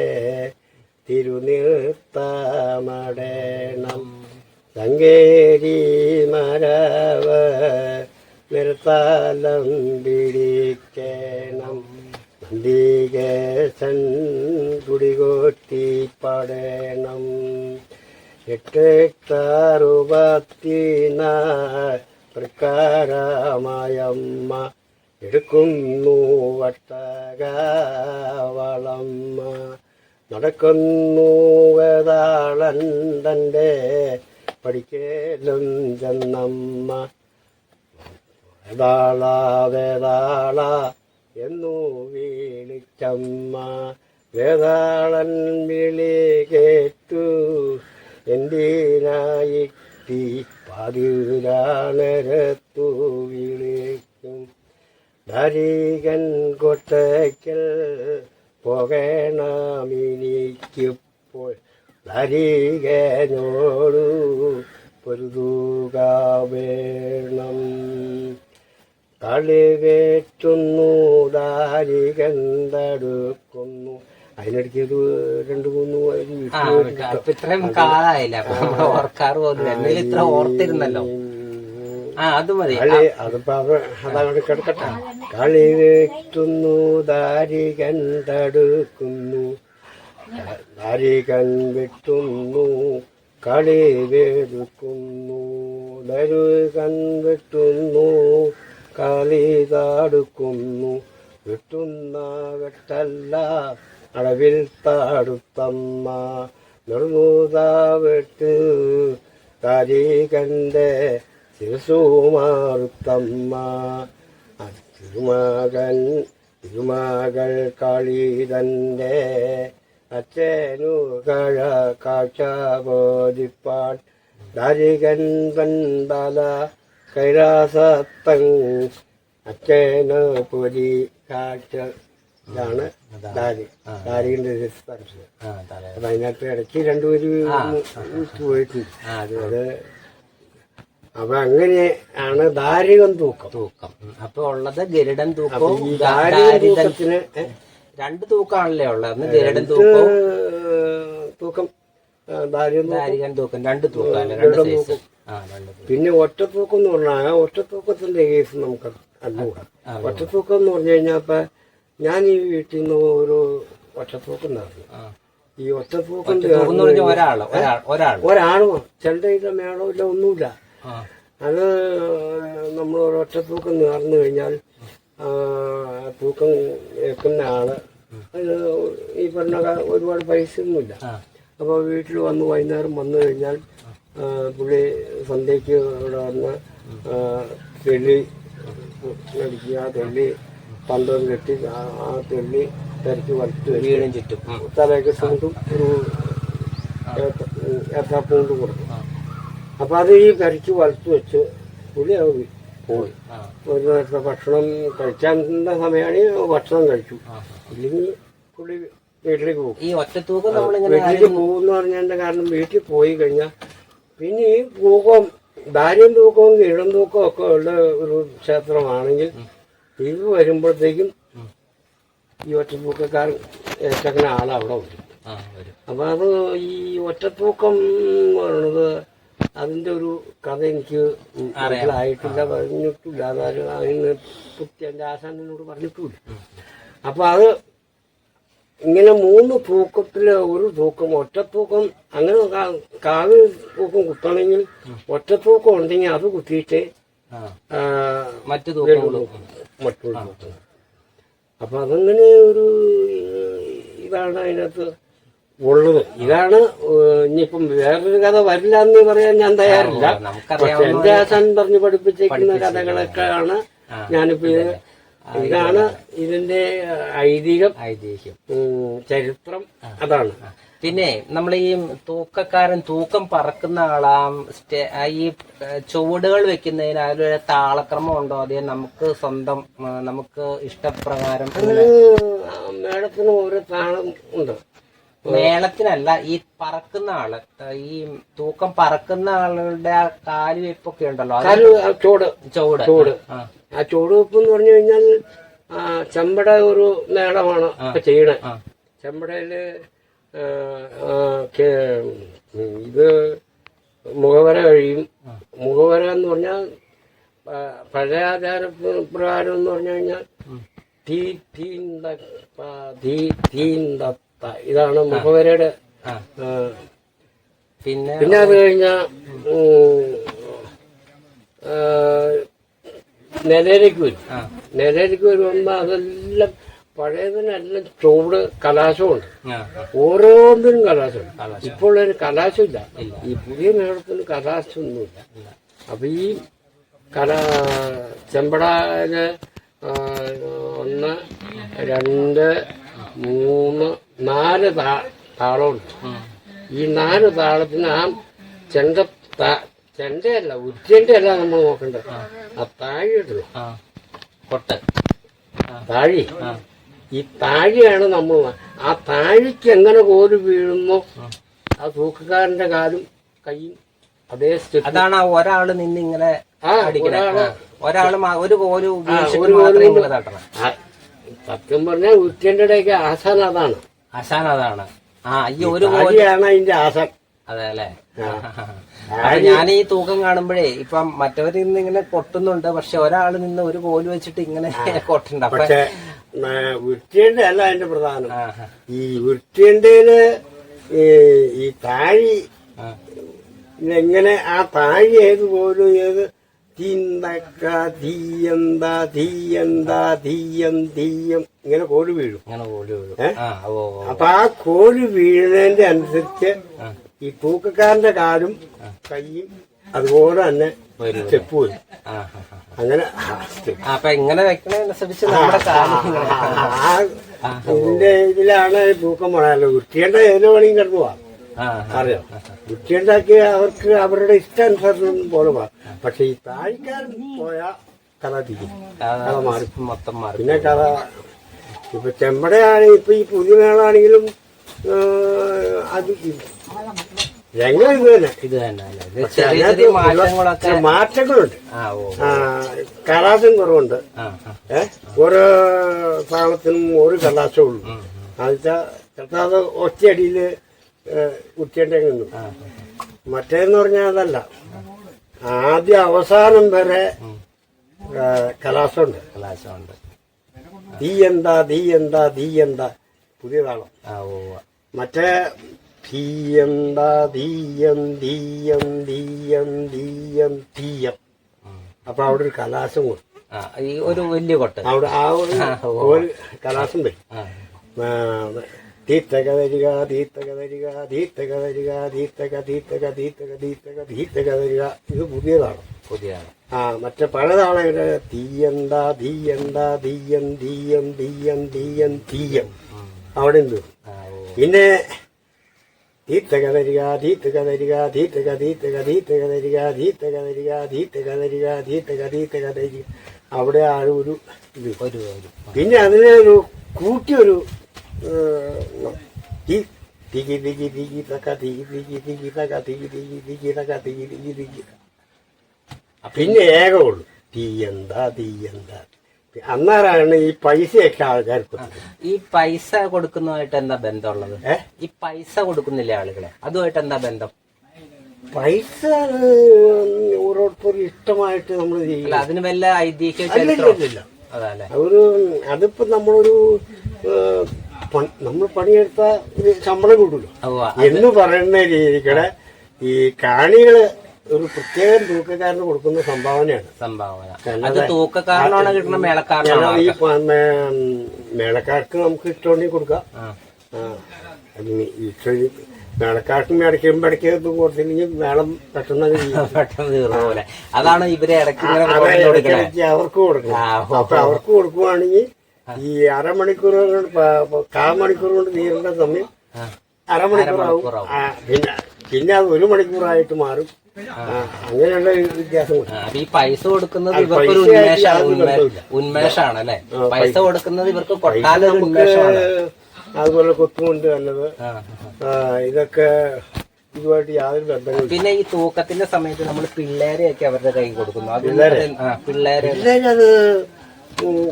തിരുനിർത്തമടേണം ശങ്കേരി മരവ നിർത്താലം പിടിക്കണം നന്ദികേശൻ കുടികൊട്ടി പാടേണം 864 പ്രകാരമായമ്മ എടുക്കുന്നു വട്ടകാവളമ്മ നടക്കുന്നു വേതാളൻ തൻ്റെ പഠിക്കലും ചെന്നമ്മ വേതാള വേതാള എന്നു വിളിച്ചമ്മ വേതാളൻ വിളി കേട്ടു എന്തിനായി പാതിരാണരത്തു വിളിക്കും ധാരികൻ കൊട്ടയ്ക്കൽ പോകണമെനിക്കിപ്പോൾ ധാരികനോടു പൊരുതുക വേണം കളിവേറ്റുന്നു ധാരികൻ തടുക്കുന്നു. അതിനിടയ്ക്ക് ഇത് 2-3 ഇത്രയും കാലായില്ല ഓർക്കാറ് പോലും ഇത്ര ഓർത്തിരുന്നല്ലോ. അത് മതി. അതിപ്പോ അതവിടെ കിടക്കട്ടെ. കളി വെട്ടുന്നു ധാരികൻ തടുക്കുന്നു ധാരികൻ വെട്ടുന്നു കളി വെടുക്കുന്നു ധരുകൻ വെട്ടുന്നു കളി തടുക്കുന്നു വെട്ടുന്ന വെട്ടല്ല അളവിൽ തടുത്തമ്മ നിർമുത വെട്ട് ധാരികന്റെ ശിരസുമാറുത്തമ്മ തിരുമകൾ കാളിതന്റെ അച്ഛനു കാഴ്ച ബോധിപ്പാൻ ധാരികൻ തല കൈലാസത്തൻ അച്ഛന് പൊരി കാഴ്ച. ഇതാണ് ധാരികന്റെ രജിസ്റ്റർ. അപ്പൊ അതിനകത്ത് ഇടയ്ക്ക് 2 പേര് പോയിട്ടുണ്ട്. അത് അപ്പൊ അങ്ങനെയാണ് ധാരികം തൂക്കം. അപ്പൊ ഉള്ളത് ഗരുഡൻ തൂക്കവും. ഈ ധാരികം തൂക്കത്തിന് 2 തൂക്കമാണല്ലേ ഉള്ളത്. ഒന്ന് ഗരുഡൻ തൂക്കം ധാരികൻ തൂക്കം 2 തൂക്കമല്ലേ, 2 സൈസ്. പിന്നെ ഒറ്റത്തൂക്കം എന്ന് പറഞ്ഞാൽ ഒറ്റത്തൂക്കത്തിന്റെ കേസ് നമുക്ക് അറിഞ്ഞുകൂടാ. ഒറ്റത്തൂക്കം എന്ന് പറഞ്ഞു കഴിഞ്ഞാൽ ഇപ്പൊ ഞാൻ ഈ വീട്ടിൽ നിന്ന് ഒരു ഒറ്റത്തൂക്കം നടന്നു. ഈ ഒറ്റത്തൂക്കം ഒരാളോ ചെണ്ടയില്ല മേളോ ഇല്ല ഒന്നുമില്ല. അത് നമ്മൾ ഒരൊറ്റത്തൂക്കം നേർന്നു കഴിഞ്ഞാൽ തൂക്കം വെക്കുന്ന ആള് അത് ഈ പറഞ്ഞ ഒരുപാട് പൈസ ഒന്നുമില്ല. അപ്പോൾ വീട്ടിൽ വന്ന് വൈകുന്നേരം വന്നു കഴിഞ്ഞാൽ പുള്ളി സന്ധ്യയ്ക്ക് ഇവിടെ വന്ന് തെള്ളി അടിക്കുക. ആ തെള്ളി പന്തം കെട്ടി ആ തെള്ളി തിരക്ക് വരച്ച് വീടും ചുറ്റും തലയൊക്കെ കൊണ്ടും ഒരു ഏത്തപ്പൂണ്ടും കൊടുക്കും. അപ്പൊ അത് ഈ കരച്ച് വലത്ത് വെച്ച് പുള്ളി അത് പോയി. ഒരു നേരത്തെ ഭക്ഷണം കഴിച്ചാൽ സമയമാണ് ഭക്ഷണം കഴിച്ചു. ഇല്ലെങ്കിൽ പുള്ളി വീട്ടിലേക്ക് പോകും. ഈ ഒറ്റത്തൂക്കം വീട്ടിലേക്ക് പോകുമെന്ന് പറഞ്ഞതിന്റെ കാരണം വീട്ടിൽ പോയി കഴിഞ്ഞാൽ പിന്നെ ഈ തൂക്കം ഭാര്യയും തൂക്കവും ഇടം തൂക്കവും ഒക്കെ ഉള്ള ഒരു ക്ഷേത്രമാണെങ്കിൽ ഇത് വരുമ്പോഴത്തേക്കും ഈ ഒറ്റത്തൂക്കക്കാരൻ ഏറ്റങ്ങനെ ആളവിടെ വരും. അപ്പൊ അത് ഈ ഒറ്റത്തൂക്കം പറയുന്നത് അതിന്റെ ഒരു കഥ എനിക്ക് മനസ്സിലായിട്ടില്ല, പറഞ്ഞിട്ടില്ല. അതായത് അതിന് എന്റെ ആശാനോട് പറഞ്ഞിട്ടില്ല. അപ്പൊ അത് ഇങ്ങനെ 3 തൂക്കത്തില് ഒരു തൂക്കം ഒറ്റത്തൂക്കം അങ്ങനെ കാവ് തൂക്കം കുത്തണമെങ്കിൽ ഒറ്റത്തൂക്കം ഉണ്ടെങ്കിൽ അത് കുത്തിയിട്ട് മറ്റൊരു തൂക്കം. അപ്പൊ അതങ്ങനെ ഒരു ഇതാണ് അതിനകത്ത് ഉള്ളത്. ഇതാണ്. ഇനിയിപ്പം വേറൊരു കഥ വരില്ല എന്ന് പറയാൻ ഞാൻ തയ്യാറില്ല. പക്ഷെ എന്റെ ആശാൻ പറഞ്ഞു പഠിപ്പിച്ചേക്കുന്ന കഥകളൊക്കെയാണ് ഞാനിപ്പോ ഇതാണ് ഇതിന്റെ ഐതിഹ്യം ചരിത്രം അതാണ്. പിന്നെ നമ്മൾ ഈ തൂക്കക്കാരൻ തൂക്കം പറക്കുന്ന ആളാം ഈ ചുവടുകൾ വെക്കുന്നതിന് അതിലൊരു താളക്രമം ഉണ്ടോ? അതേ നമുക്ക് സ്വന്തം നമുക്ക് ഇഷ്ടപ്രകാരം മേളത്തിന് ഓരോ താളം ഉണ്ട്. മേളത്തിനല്ല, ഈ പറക്കുന്ന ആള്, ഈ തൂക്കം പറക്കുന്ന ആളുടെ ആ കാലുവെപ്പൊക്കെ ഉണ്ടല്ലോ, ചുവട് ചുവട് ചുവട് ആ ചുവടുവെപ്പ് എന്ന് പറഞ്ഞു കഴിഞ്ഞാൽ ചെമ്പട ഒരു മേളമാണ് ചെയ്യണേ. ചെമ്പടയില് ഇത് മുഖവര കഴിയും. മുഖവര എന്ന് പറഞ്ഞാൽ പഴയ ആചാര പ്രകാരം എന്ന് പറഞ്ഞു കഴിഞ്ഞാൽ ഇതാണ് മുഖവരയുടെ. പിന്നെ അത് കഴിഞ്ഞാൽ നിലയിലേക്ക് വരും. നിലയിലേക്ക് വരുമ്പോ അതെല്ലാം പഴയതിനെല്ലാം ചുവട് കലാശമുണ്ട്. ഓരോന്നിനും കലാശമുണ്ട്. ഇപ്പോൾ ഒരു കലാശമില്ല. ഈ പുതിയ മേളത്തിന് കലാശമൊന്നുമില്ല. അപ്പൊ ഈ ചെമ്പടയില് 1, 2, 3, 4 താളമുണ്ട്. ഈ 4 താളത്തിന് ആ ചെണ്ടയല്ല, ഉച്ചേണ്ടയല്ല നമ്മൾ നോക്കണ്ടത്. ആ താഴി ഇട്ടല്ലോ, താഴി. ഈ താഴിയാണ് നമ്മൾ. ആ താഴിക്ക് എങ്ങനെ കോല് വീഴുന്നോ ആ തൂക്കക്കാരന്റെ കാലും കൈയും അതേ സ്റ്റെപ്പ്. അതാണ് ഒരാള് നിന്നിങ്ങനെ ഒരാള് ഒരു കോല് സത്യം പറഞ്ഞാൽ ഉച്ചേന്റെ ഇടയ്ക്ക് ആശാൻ അതാണ്. ഈ ഒരു കോലിയാണ് അതിന്റെ ആശാൻ. അതെ അല്ലേ? ഞാൻ ഈ തൂക്കം കാണുമ്പോഴേ ഇപ്പം മറ്റവർ ഇന്ന് ഇങ്ങനെ കൊട്ടുന്നുണ്ട്, പക്ഷെ ഒരാള് നിന്ന് ഒരു കോല് വെച്ചിട്ട് ഇങ്ങനെ കൊട്ടുണ്ട്. പക്ഷെ വൃത്തിയണ്ട അല്ല അതിന്റെ പ്രധാനം. ഈ വൃത്തിയണ്ടയില് ഈ താഴി എങ്ങനെ ആ താഴി ഏത് പോലും ഏത് തീന്തക്ക തീയന്ത തീയന്ത തീയം തീയം ഇങ്ങനെ കോല് വീഴും. അപ്പൊ ആ കോല് വീഴുന്നതിന്റെ അനുസരിച്ച് ഈ തൂക്കക്കാരന്റെ കാലും കൈയും അതുപോലെ തന്നെ സ്റ്റെപ്പ് വരും. അങ്ങനെ അപ്പൊ ഇങ്ങനെ വെക്കണനുസരിച്ച് ഇതിന്റെ ഇതിലാണ് തൂക്കം പറയാനുള്ളത്. വൃത്തിയേണ്ട ഏത് പണിയും കിടന്നു പോവാം, അറിയാം. വൃത്തിയുണ്ടാക്കി അവർക്ക് അവരുടെ ഇഷ്ടാനുസരണം പോലെ പോവാം. പക്ഷെ ഈ താഴിക്കാരൻ പോയാ കഥ തീരും, കഥ മാറി മൊത്തം മാറി. പിന്നെ കഥ ഇപ്പൊ ചെമ്പടയാണെങ്കിൽ ഇപ്പൊ ഈ പുതിയ മേളാണെങ്കിലും അത് രംഗം ഇത് തന്നെ മാറ്റങ്ങളുണ്ട്. കലാശം കുറവുണ്ട്. ഓരോ താളത്തിനും ഒരു കലാശം ഉള്ളു. എന്നുവെച്ചാൽ ഒറ്റയടിയില് കുത്തിയേണ്ട നിന്നു. മറ്റേന്ന് പറഞ്ഞാൽ അതല്ല, ആദ്യ അവസാനം വരെ കലാശമുണ്ട്. തീയന്താ തീയന്താ തീയന്താ പുതിയ താളം. മറ്റേ തീയന്താ Thiem Thiem Thiem Thiem Thiem. അപ്പൊ അവിടെ ഒരു കലാശം കൊടുക്കും. ഈ ഒരു വലിയ കൊട്ട അവിടെ ആ ഒരു കലാശം വരും. തീത്തക തരിക തീത്തക തരിക തീത്തക തരിക തീത്തക തീത്തക തീത്തക തീത്തക തീത്തക തരിക. ഇത് പുതിയതാണ്. മറ്റേ പഴയതാണ്. തീയന്താ തീയന്താ Thiem Thiem Thiem Thiem Thiem അവിടെ എന്ത്. പിന്നെ ധീത്തക തരിക ധീത്തക തരിക ധീത്തക ധീത്തക ധീത്തക തരിക ധീത്തക തരിക ധീത്തക തരിക ധീത്തക ധീത്തക തരിക. അവിടെ ആ ഒരു ഇത്. പിന്നെ അതിനെ ഒരു കൂട്ടിയൊരു തികി തികി തികി തക്ക തികി തികി തികി തക്ക തികി തികി തികി തക്ക തികി തികി തികി. പിന്നെ ഏകമുള്ളൂ തീ എന്താ. അന്നേരമാണ് ഈ പൈസയൊക്കെ ആൾക്കാർക്ക്. ഈ പൈസ കൊടുക്കുന്നതുമായിട്ട് എന്താ ബന്ധമുള്ളത്? ഈ പൈസ കൊടുക്കുന്നില്ലേ ആളുകളെ, അതുമായിട്ട് എന്താ ബന്ധം? പൈസ ഓരോരുത്തർ ഇഷ്ടമായിട്ട് നമ്മൾ ചെയ്യില്ല. അതിന് വല്ല ഐതിഹ്യം അതല്ലേ? അതിപ്പോ നമ്മളൊരു നമ്മൾ പണിയെടുത്ത ഒരു ശമ്പളം കിട്ടൂല്ലോ എന്ന് പറയുന്ന രീതിക്കടെ ഈ കാണികള് ഒരു പ്രത്യേക തൂക്കക്കാരന് കൊടുക്കുന്ന സംഭാവനയാണ്. അത് തൂക്കക്കാരനാണ് കിട്ടുന്ന മേളക്കാരനാണ്. ഈ മേളക്കാർക്ക് നമുക്ക് ഇഷ്ടമുണ്ടെങ്കിൽ കൊടുക്കാം. മേളക്കാർക്ക് ഇടയ്ക്കും കൊടുത്തില്ലെങ്കിൽ മേളം പെട്ടെന്ന് തീർന്നുപോലെ. അതാണ് ഇവരെ ഇടയ്ക്ക് അവർക്ക് കൊടുക്കണം. അപ്പൊ അവർക്ക് കൊടുക്കുവാണെങ്കിൽ ഈ അരമണിക്കൂർ കാമണിക്കൂർ കൊണ്ട് തീരേണ്ട സമയം അരമണിക്കൂറാവും. പിന്നെ അത് 1 മണിക്കൂറായിട്ട് മാറും. അങ്ങനെയുള്ള വ്യത്യാസം. ഈ പൈസ കൊടുക്കുന്നത് ഇവർക്കൊരു ഉന്മേഷമാണ് അല്ലെ? പൈസ കൊടുക്കുന്നത് ഇവർക്ക് കൊട്ടാലൊരു ഉന്മേഷമാണ്. അതുപോലെ കൊത്തുകൊണ്ട് നല്ലത്, ഇതൊക്കെ ഇതുമായിട്ട് യാതൊരു ബന്ധങ്ങളും. പിന്നെ ഈ തൂക്കത്തിന്റെ സമയത്ത് നമ്മൾ പിള്ളേരെയൊക്കെ അവരുടെ കൈ കൊടുക്കുന്നു. പിള്ളേരെ അത്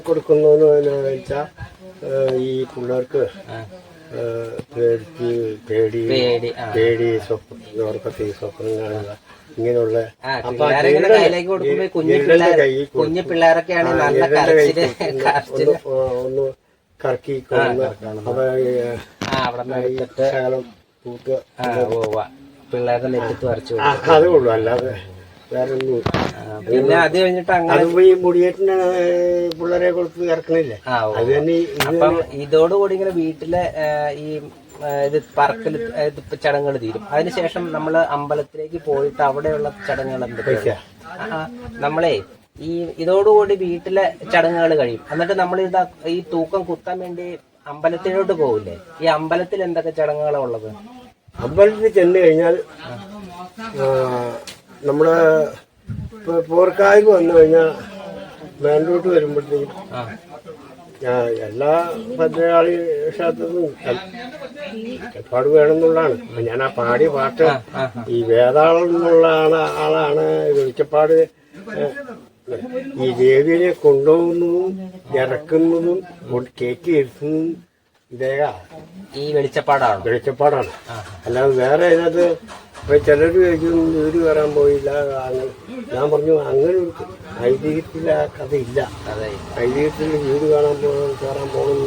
കൊടുക്കുന്നതെന്ന് വെച്ചാൽ ഈ പിള്ളേർക്ക് പേടി സ്വപ്നത്തെ സ്വപ്നം കാണുക ഇങ്ങനെയുള്ള കുഞ്ഞു പിള്ളേരൊക്കെയാണ് ഒന്ന് കറക്കി ശകലം തൂത്ത് പിള്ളേരുടെ നെറ്റിത്ത് വരച്ചു അതേ ഉള്ളൂ. അല്ലാതെ വേറെ ഒന്നും. പിന്നെ അത് കഴിഞ്ഞിട്ട് അങ്ങനെ ഈ മുടിയേറ്റിന് പിള്ളേരെ കൊടുത്ത് ഇറക്കണില്ലേ, അത് തന്നെ. അപ്പം ഇതോടുകൂടി ഇങ്ങനെ വീട്ടിലെ ഈ ഇത് പറക്കൽ ചടങ്ങുകൾ തീരും. അതിനുശേഷം നമ്മള് അമ്പലത്തിലേക്ക് പോയിട്ട് അവിടെയുള്ള ചടങ്ങുകൾ എന്തൊക്കെയാ? നമ്മളെ ഈ ഇതോടുകൂടി വീട്ടിലെ ചടങ്ങുകൾ കഴിയും. എന്നിട്ട് നമ്മൾ ഈ തൂക്കം കുത്താൻ വേണ്ടി അമ്പലത്തിലോട്ട് പോകില്ലേ? ഈ അമ്പലത്തിൽ എന്തൊക്കെ ചടങ്ങുകളാണ് ഉള്ളത്? അമ്പലത്തിൽ ചെന്ന് കഴിഞ്ഞാൽ നമ്മള് പോർക്കായ്ക്ക് വന്നു കഴിഞ്ഞാൽ മേലോട്ട് വരുമ്പോഴത്തേക്കും എല്ലാ ഭദ്രകാളി ക്ഷേത്രത്തിലും പാട് വേണമെന്നുള്ളതാണ്. ഞാൻ ആ പാടിയ പാട്ട് ഈ വേതാളം എന്നുള്ള ആളാണ് വെളിച്ചപ്പാട്. ഈ ദേവിയെ കൊണ്ടുപോകുന്നതും ഇറക്കുന്നതും കയറ്റി ഇരുത്തുന്നതും ഈ വെളിച്ചപ്പാടാണ്. അല്ലാതെ വേറെ അതിനകത്ത് ഇപ്പൊ ചിലർ ചോദിക്കും വീട് കയറാൻ പോയില്ല. ഞാൻ പറഞ്ഞു അങ്ങനെ ഒരു ഐതിഹ്യത്തിൽ ആ കഥയില്ല. ഐതിഹ്യത്തിൽ വീട് കയറാൻ പോകണം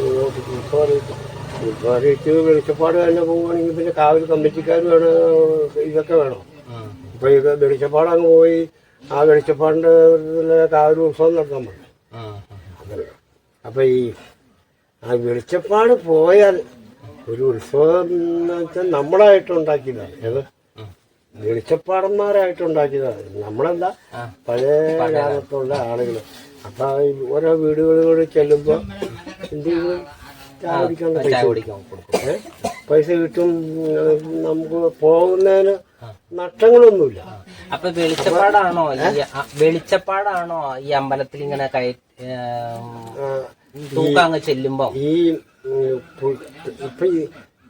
ഉത്സവറിയിച്ച് വെളിച്ചപ്പാട് തന്നെ പോവുകയാണെങ്കിൽ പിന്നെ കാവൽ കമ്മിറ്റിക്കാർ വേണം, ഇതൊക്കെ വേണം. ഇപ്പൊ ഇത് വെളിച്ചപ്പാട് അങ്ങ് പോയി ആ വെളിച്ചപ്പാടിന്റെ കാവൽ ഉത്സവം നടത്താൻ പറ്റും. അപ്പൊ ഈ ആ വെളിച്ചപ്പാട് പോയാൽ ഒരു ഉത്സവം എന്ന് വെച്ചാൽ നമ്മളായിട്ടുണ്ടാക്കിയതാണ്. ഏത് വെളിച്ചപ്പാടന്മാരായിട്ടുണ്ടാക്കിയതാണ്, നമ്മളല്ല, പഴയ കാലത്തുള്ള ആളുകൾ. അപ്പൊ ഓരോ വീടുകളിലൂടെ ചെല്ലുമ്പോ എന്തെങ്കിലും പൈസ കിട്ടും. നമുക്ക് പോകുന്നതിന് നഷ്ടങ്ങളൊന്നുമില്ല. അപ്പൊ വെളിച്ചപ്പാടാണോ ഈ അമ്പലത്തിൽ ഇങ്ങനെ തൂക്കാങ്ങ് ചെല്ലുമ്പോ? ഈ ഇപ്പൊ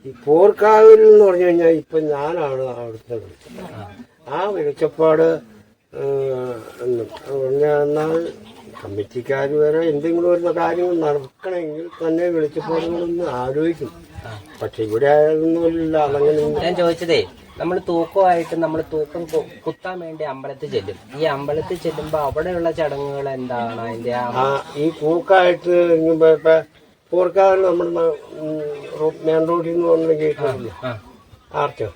ഈ പോർക്കാവിൽ എന്ന് പറഞ്ഞു കഴിഞ്ഞാൽ ഇപ്പൊ ഞാനാണ് അവിടുത്തെ വെളിച്ചപ്പാട്. ആ വെളിച്ചപ്പാട് എന്നാൽ കമ്മിറ്റിക്കാർ വരെ എന്തെങ്കിലും ഒരു കാര്യങ്ങൾ നടക്കണമെങ്കിൽ തന്നെ വെളിച്ചപ്പാടുകളൊന്ന് ആലോചിക്കും. പക്ഷെ ഇവിടെ ഒന്നുമില്ല. അതങ്ങനെ ഞാൻ ചോദിച്ചതേ, നമ്മൾ തൂക്കമായിട്ട് നമ്മൾ തൂക്കം കുത്താൻ വേണ്ടി അമ്പലത്തിൽ ചെല്ലും. ഈ അമ്പലത്തിൽ ചെല്ലുമ്പോ അവിടെയുള്ള ചടങ്ങുകൾ എന്താണ് അതിന്റെ? ഈ തൂക്കായിട്ട് ഇപ്പൊ പോർക്കാവിൽ നമ്മുടെ മെയിൻ റോഡിൽ നിന്ന് വന്ന ഗേറ്റ് ആർച്ച്,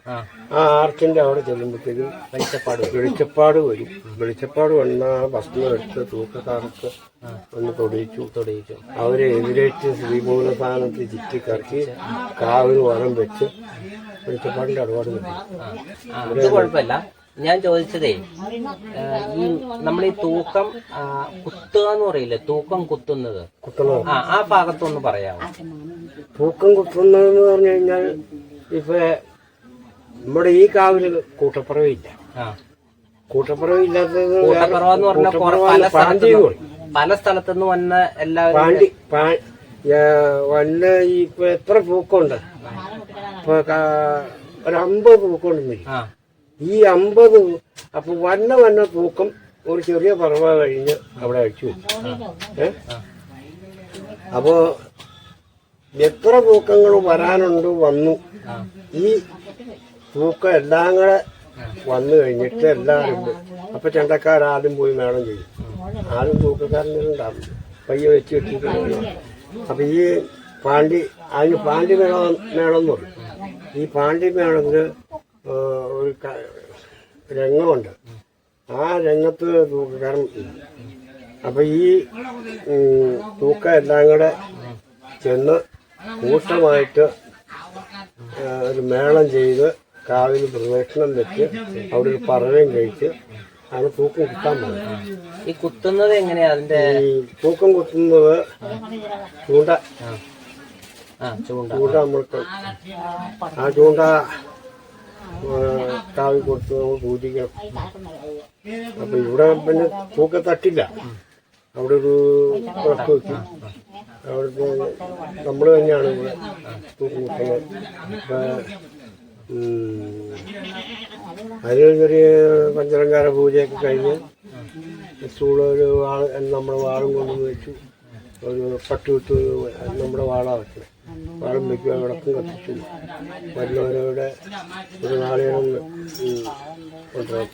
ആ ആർച്ചിന്റെ അവിടെ ചെല്ലുമ്പോഴത്തേക്കും വെളിച്ചപ്പാട് വരും. വെളിച്ചപ്പാട് വന്ന ഭസ്മം എടുത്ത് തൂക്കക്കാർക്ക് ഒന്ന് തൊടിയിച്ചു അവരെ എതിരേറ്റ് ശ്രീമൂല സ്ഥാനത്ത് ചുറ്റിക്കറക്കി കാവിന് വനം വെച്ച് വെളിച്ചപ്പാടിന്റെ അടപാട് അത് കുഴപ്പമില്ല. ഞാൻ ചോദിച്ചതേ, ഈ നമ്മൾ ഈ തൂക്കം കുത്തുക എന്ന് പറയില്ലേ, തൂക്കം കുത്തുന്നത് ആ ഭാഗത്തൊന്ന് പറയാമോ? തൂക്കം കുത്തുന്നതെന്ന് പറഞ്ഞു കഴിഞ്ഞാൽ ഇപ്പൊ നമ്മുടെ ഈ കാവില് കൂട്ടപ്പുറവില്ല. കൂട്ടപ്പുറവില്ലാത്തത് പല സ്ഥലത്തുനിന്ന് വന്ന എല്ലാവരും വന്ന ഇപ്പൊ എത്ര പൂക്കമുണ്ട്? ഇപ്പൊ ഒരു 50 പൂക്കമുണ്ട്. ഈ 50 അപ്പൊ വന്ന തൂക്കം ഒരു ചെറിയ പറവ കഴിഞ്ഞ് അവിടെ അഴിച്ചു വെച്ചു. അപ്പോ എത്ര തൂക്കങ്ങൾ വരാനുണ്ട് വന്നു. ഈ തൂക്കം എല്ലാം കൂടെ വന്നു കഴിഞ്ഞിട്ട് എല്ലാവരും അപ്പൊ ചെണ്ടക്കാരും പോയി മേളം ചെയ്യും. ആരും തൂക്കക്കാരനുണ്ടാവും പയ്യെ വെച്ച് വെച്ചിട്ട്. അപ്പൊ ഈ അതിന് പാണ്ടി മേളം എന്ന് പറയും. ഈ പാണ്ടി മേളത്തിന് ഒരു രംഗമുണ്ട്. ആ രംഗത്ത് തൂക്കക്കാരൻ. അപ്പൊ ഈ തൂക്കം എല്ലാം കൂടെ ചെന്ന് കൂട്ടമായിട്ട് ഒരു മേളം ചെയ്ത് കാവിൽ പ്രദക്ഷിണം വെച്ച് അവിടെ ഒരു പറവയും കഴിച്ച് ആണ് തൂക്കം കുത്താൻ പോകുന്നത്. ഈ കുത്തുന്നത് എങ്ങനെയാ? അതിന്റെ ഈ തൂക്കം കുത്തുന്നത് ചൂണ്ട നമ്മൾക്ക് ആ ചൂണ്ട കാവിൽ കൊടുത്ത് നമ്മൾ പൂജിക്കണം. അപ്പൊ ഇവിടെ പിന്നെ തൂക്കം തട്ടില്ല. അവിടെ ഒരു വിളക്ക് വെക്കും. അവിടുത്തെ നമ്മൾ തന്നെയാണ് ഇവിടെ തൂക്കം കുത്തുന്നത്. അതിന് ചെറിയ പഞ്ചലങ്കാര പൂജയൊക്കെ കഴിഞ്ഞ് ഒരു നമ്മുടെ വാളും കൊണ്ടുവന്ന് വെച്ചു. ഒരു പട്ടുവിട്ട് നമ്മുടെ വാളാണ് വെച്ചത്. വാളം വയ്ക്കുക, വിളക്കും കത്തിച്ചു. വരുന്നവരവിടെ ഒരു നാളികേരം കൊണ്ടുവരും.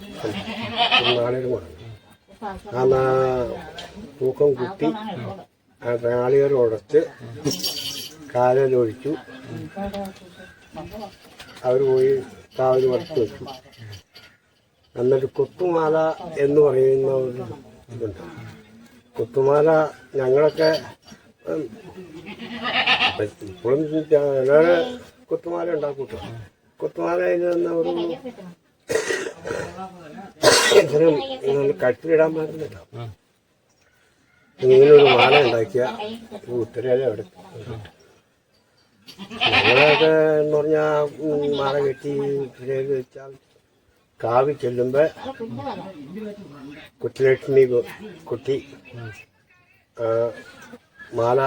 ഒരു നാളികേരം കൊണ്ടുവരും. ആ തൂക്കം കുത്തി ആ നാളികേരം ഉടച്ച് കാലൊഴിച്ചു. അവർ പോയി കാവിൽ വറുത്ത് വെച്ചു. എന്നിട്ട് കുത്തുമാല എന്ന് പറയുന്ന ഒരു ഇതുണ്ട്. കുത്തുമാല ഞങ്ങളൊക്കെ ഇപ്പോഴും എല്ലാവരും കുത്തുമാല ഉണ്ടാക്കൂട്ടോ. കുത്തുമാലയിൽ നിന്ന് ഒരു കട്ടിലിടാൻ പറ്റുന്നില്ല. ഇങ്ങനൊരു മാല ഉണ്ടാക്കിയ ഉത്തരേല എടുത്തു. ഞങ്ങളൊക്കെ എന്ന് പറഞ്ഞാൽ മാല കെട്ടി ഉത്തരേല് വെച്ചാൽ കാവി ചെല്ലുമ്പോ കുറ്റലക്ഷ്മി കുട്ടി മാല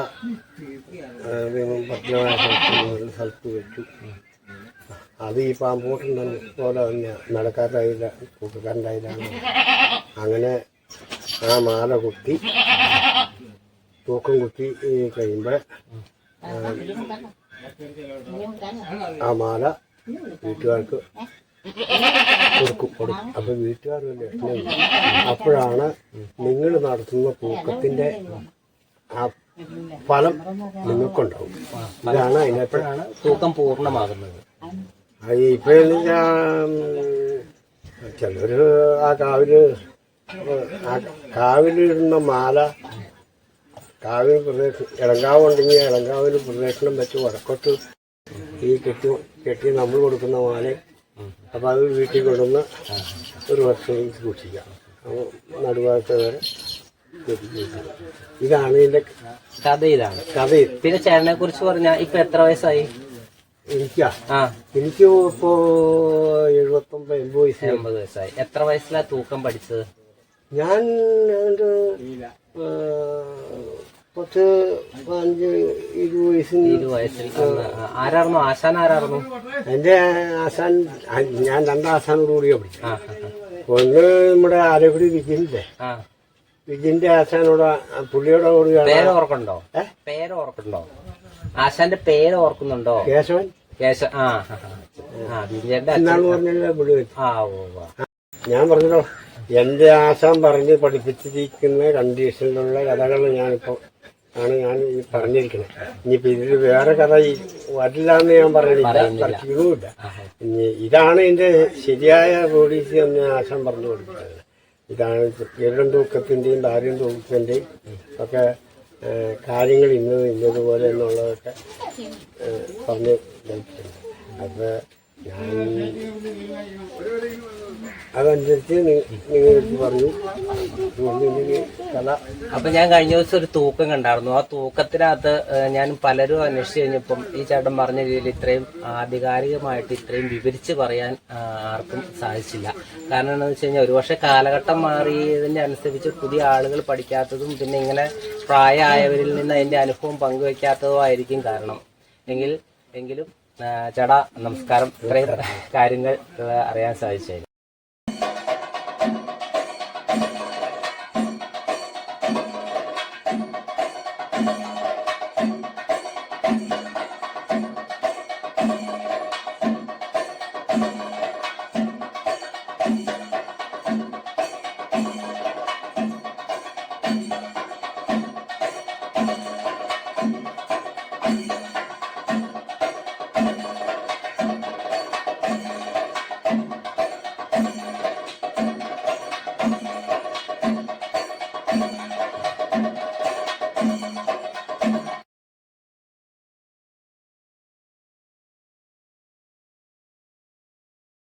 ഭദ്രമായ സ്ഥലത്ത് വെച്ചു. അത് ഈ പാമ്പോട്ടുന്ന പോലെ തന്നെ നടക്കാറായില്ല, കൂട്ടുകാരൻ്റെ. അങ്ങനെ ആ മാല കുത്തി തൂക്കം കുത്തി കഴിയുമ്പോൾ ആ മാല വീട്ടുകാർക്ക് കൊടുക്കും. അപ്പൊ വീട്ടുകാർ ലക്ഷണം. അപ്പോഴാണ് നിങ്ങൾ നടത്തുന്ന തൂക്കത്തിന്റെ ആ ഫലം നിങ്ങൾക്കുണ്ടാവും. ഇതാണ് അതിനപ്പോഴാണ് തൂക്കം പൂർണ്ണമാകുന്നത്. ഇപ്പൊ ചിലര് ആ കാവിലിടുന്ന മാല കാവിൽ ഇളങ്കാവ് ഉണ്ടെങ്കിൽ ഇളങ്കാവിൽ പ്രദക്ഷിണം വെച്ച് വടക്കോട്ട് ഈ കെട്ടി നമ്മൾ കൊടുക്കുന്ന മാല. അപ്പൊ അത് വീട്ടിൽ കൊണ്ടുവന്ന് ഒരു വർഷം സൂക്ഷിക്കാം. നടുഭാഗത്ത് വരെ. ഇതാണ് ഇതിന്റെ കഥ. ഇതാണ് കഥ. പിന്നെ ചേട്ടനെ കുറിച്ച് പറഞ്ഞാൽ ഇപ്പൊ എത്ര വയസ്സായി? എനിക്ക് ഇപ്പോ 79-80 വയസ്സായി. എത്ര വയസ്സിലാ തൂക്കം പഠിച്ചത്? ഞാൻ 10-15-20 വയസ്സിൽ. ആരായിരുന്നു ആശാൻ? ആരായിരുന്നു എന്റെ ആശാൻ? ഞാൻ 2 ആശാനോട് കൂടിയാ പഠിച്ചു. ഒന്ന് നമ്മുടെ ആലക്കുടി വിജിന്റെ ആശാനോട്, പുള്ളിയോട് കൂടിയാണ്. പേര് ഓർക്കുന്നുണ്ടോ? ആശാന്റെ പേര് ഓർക്കുന്നുണ്ടോ? കേശവൻ. ഞാൻ പറഞ്ഞല്ലോ, എന്റെ ആശാൻ പറഞ്ഞ് പഠിപ്പിച്ചിരിക്കുന്ന കണ്ടീഷനിലുള്ള കഥകൾ ഞാൻ ഈ പറഞ്ഞിരിക്കുന്നത്. ഇനിയിപ്പോ ഇതിൽ വേറെ കഥ വരില്ല എന്ന് ഞാൻ പറഞ്ഞില്ല. ഇതാണ് ഇതിന്റെ ശരിയായ പോലീസ് എന്ന് ആശാൻ പറഞ്ഞു കൊടുക്കുന്നത്. ഇതാണ് ഗരുഡൻ തൂക്കത്തിന്റെയും ഭാര്യ തൂക്കത്തിന്റെയും ഒക്കെ കാര്യങ്ങൾ ഇന്നതുപോലെ എന്നുള്ളതൊക്കെ പറഞ്ഞ് കേൾപ്പിച്ചിട്ടുണ്ട്. അപ്പൊ ഞാൻ അതനുസരിച്ച് നിങ്ങൾക്ക് പറഞ്ഞു കഥ. അപ്പൊ ഞാൻ കഴിഞ്ഞ ദിവസം ഒരു തൂക്കം കണ്ടായിരുന്നു. ആ തൂക്കത്തിനകത്ത് ഞാൻ പലരും അന്വേഷിച്ച് കഴിഞ്ഞപ്പം ഈ ചേട്ടൻ പറഞ്ഞ രീതിയിൽ ഇത്രയും ആധികാരികമായിട്ട് ഇത്രയും വിവരിച്ച് പറയാൻ ആർക്കും സാധിച്ചില്ല. കാരണം എന്താണെന്ന് വെച്ച് കഴിഞ്ഞാൽ ഒരുപക്ഷെ കാലഘട്ടം മാറിയതിന്റെ അനുസരിച്ച് പുതിയ ആളുകൾ പഠിക്കാത്തതും പിന്നെ ഇങ്ങനെ പ്രായമായവരിൽ നിന്ന് അതിന്റെ അനുഭവം പങ്കുവെക്കാത്തതും ആയിരിക്കും കാരണം. എങ്കിലും ചേട്ടാ നമസ്കാരം, ഇത്രയും കാര്യങ്ങൾ അറിയാൻ സാധിച്ചതിന്.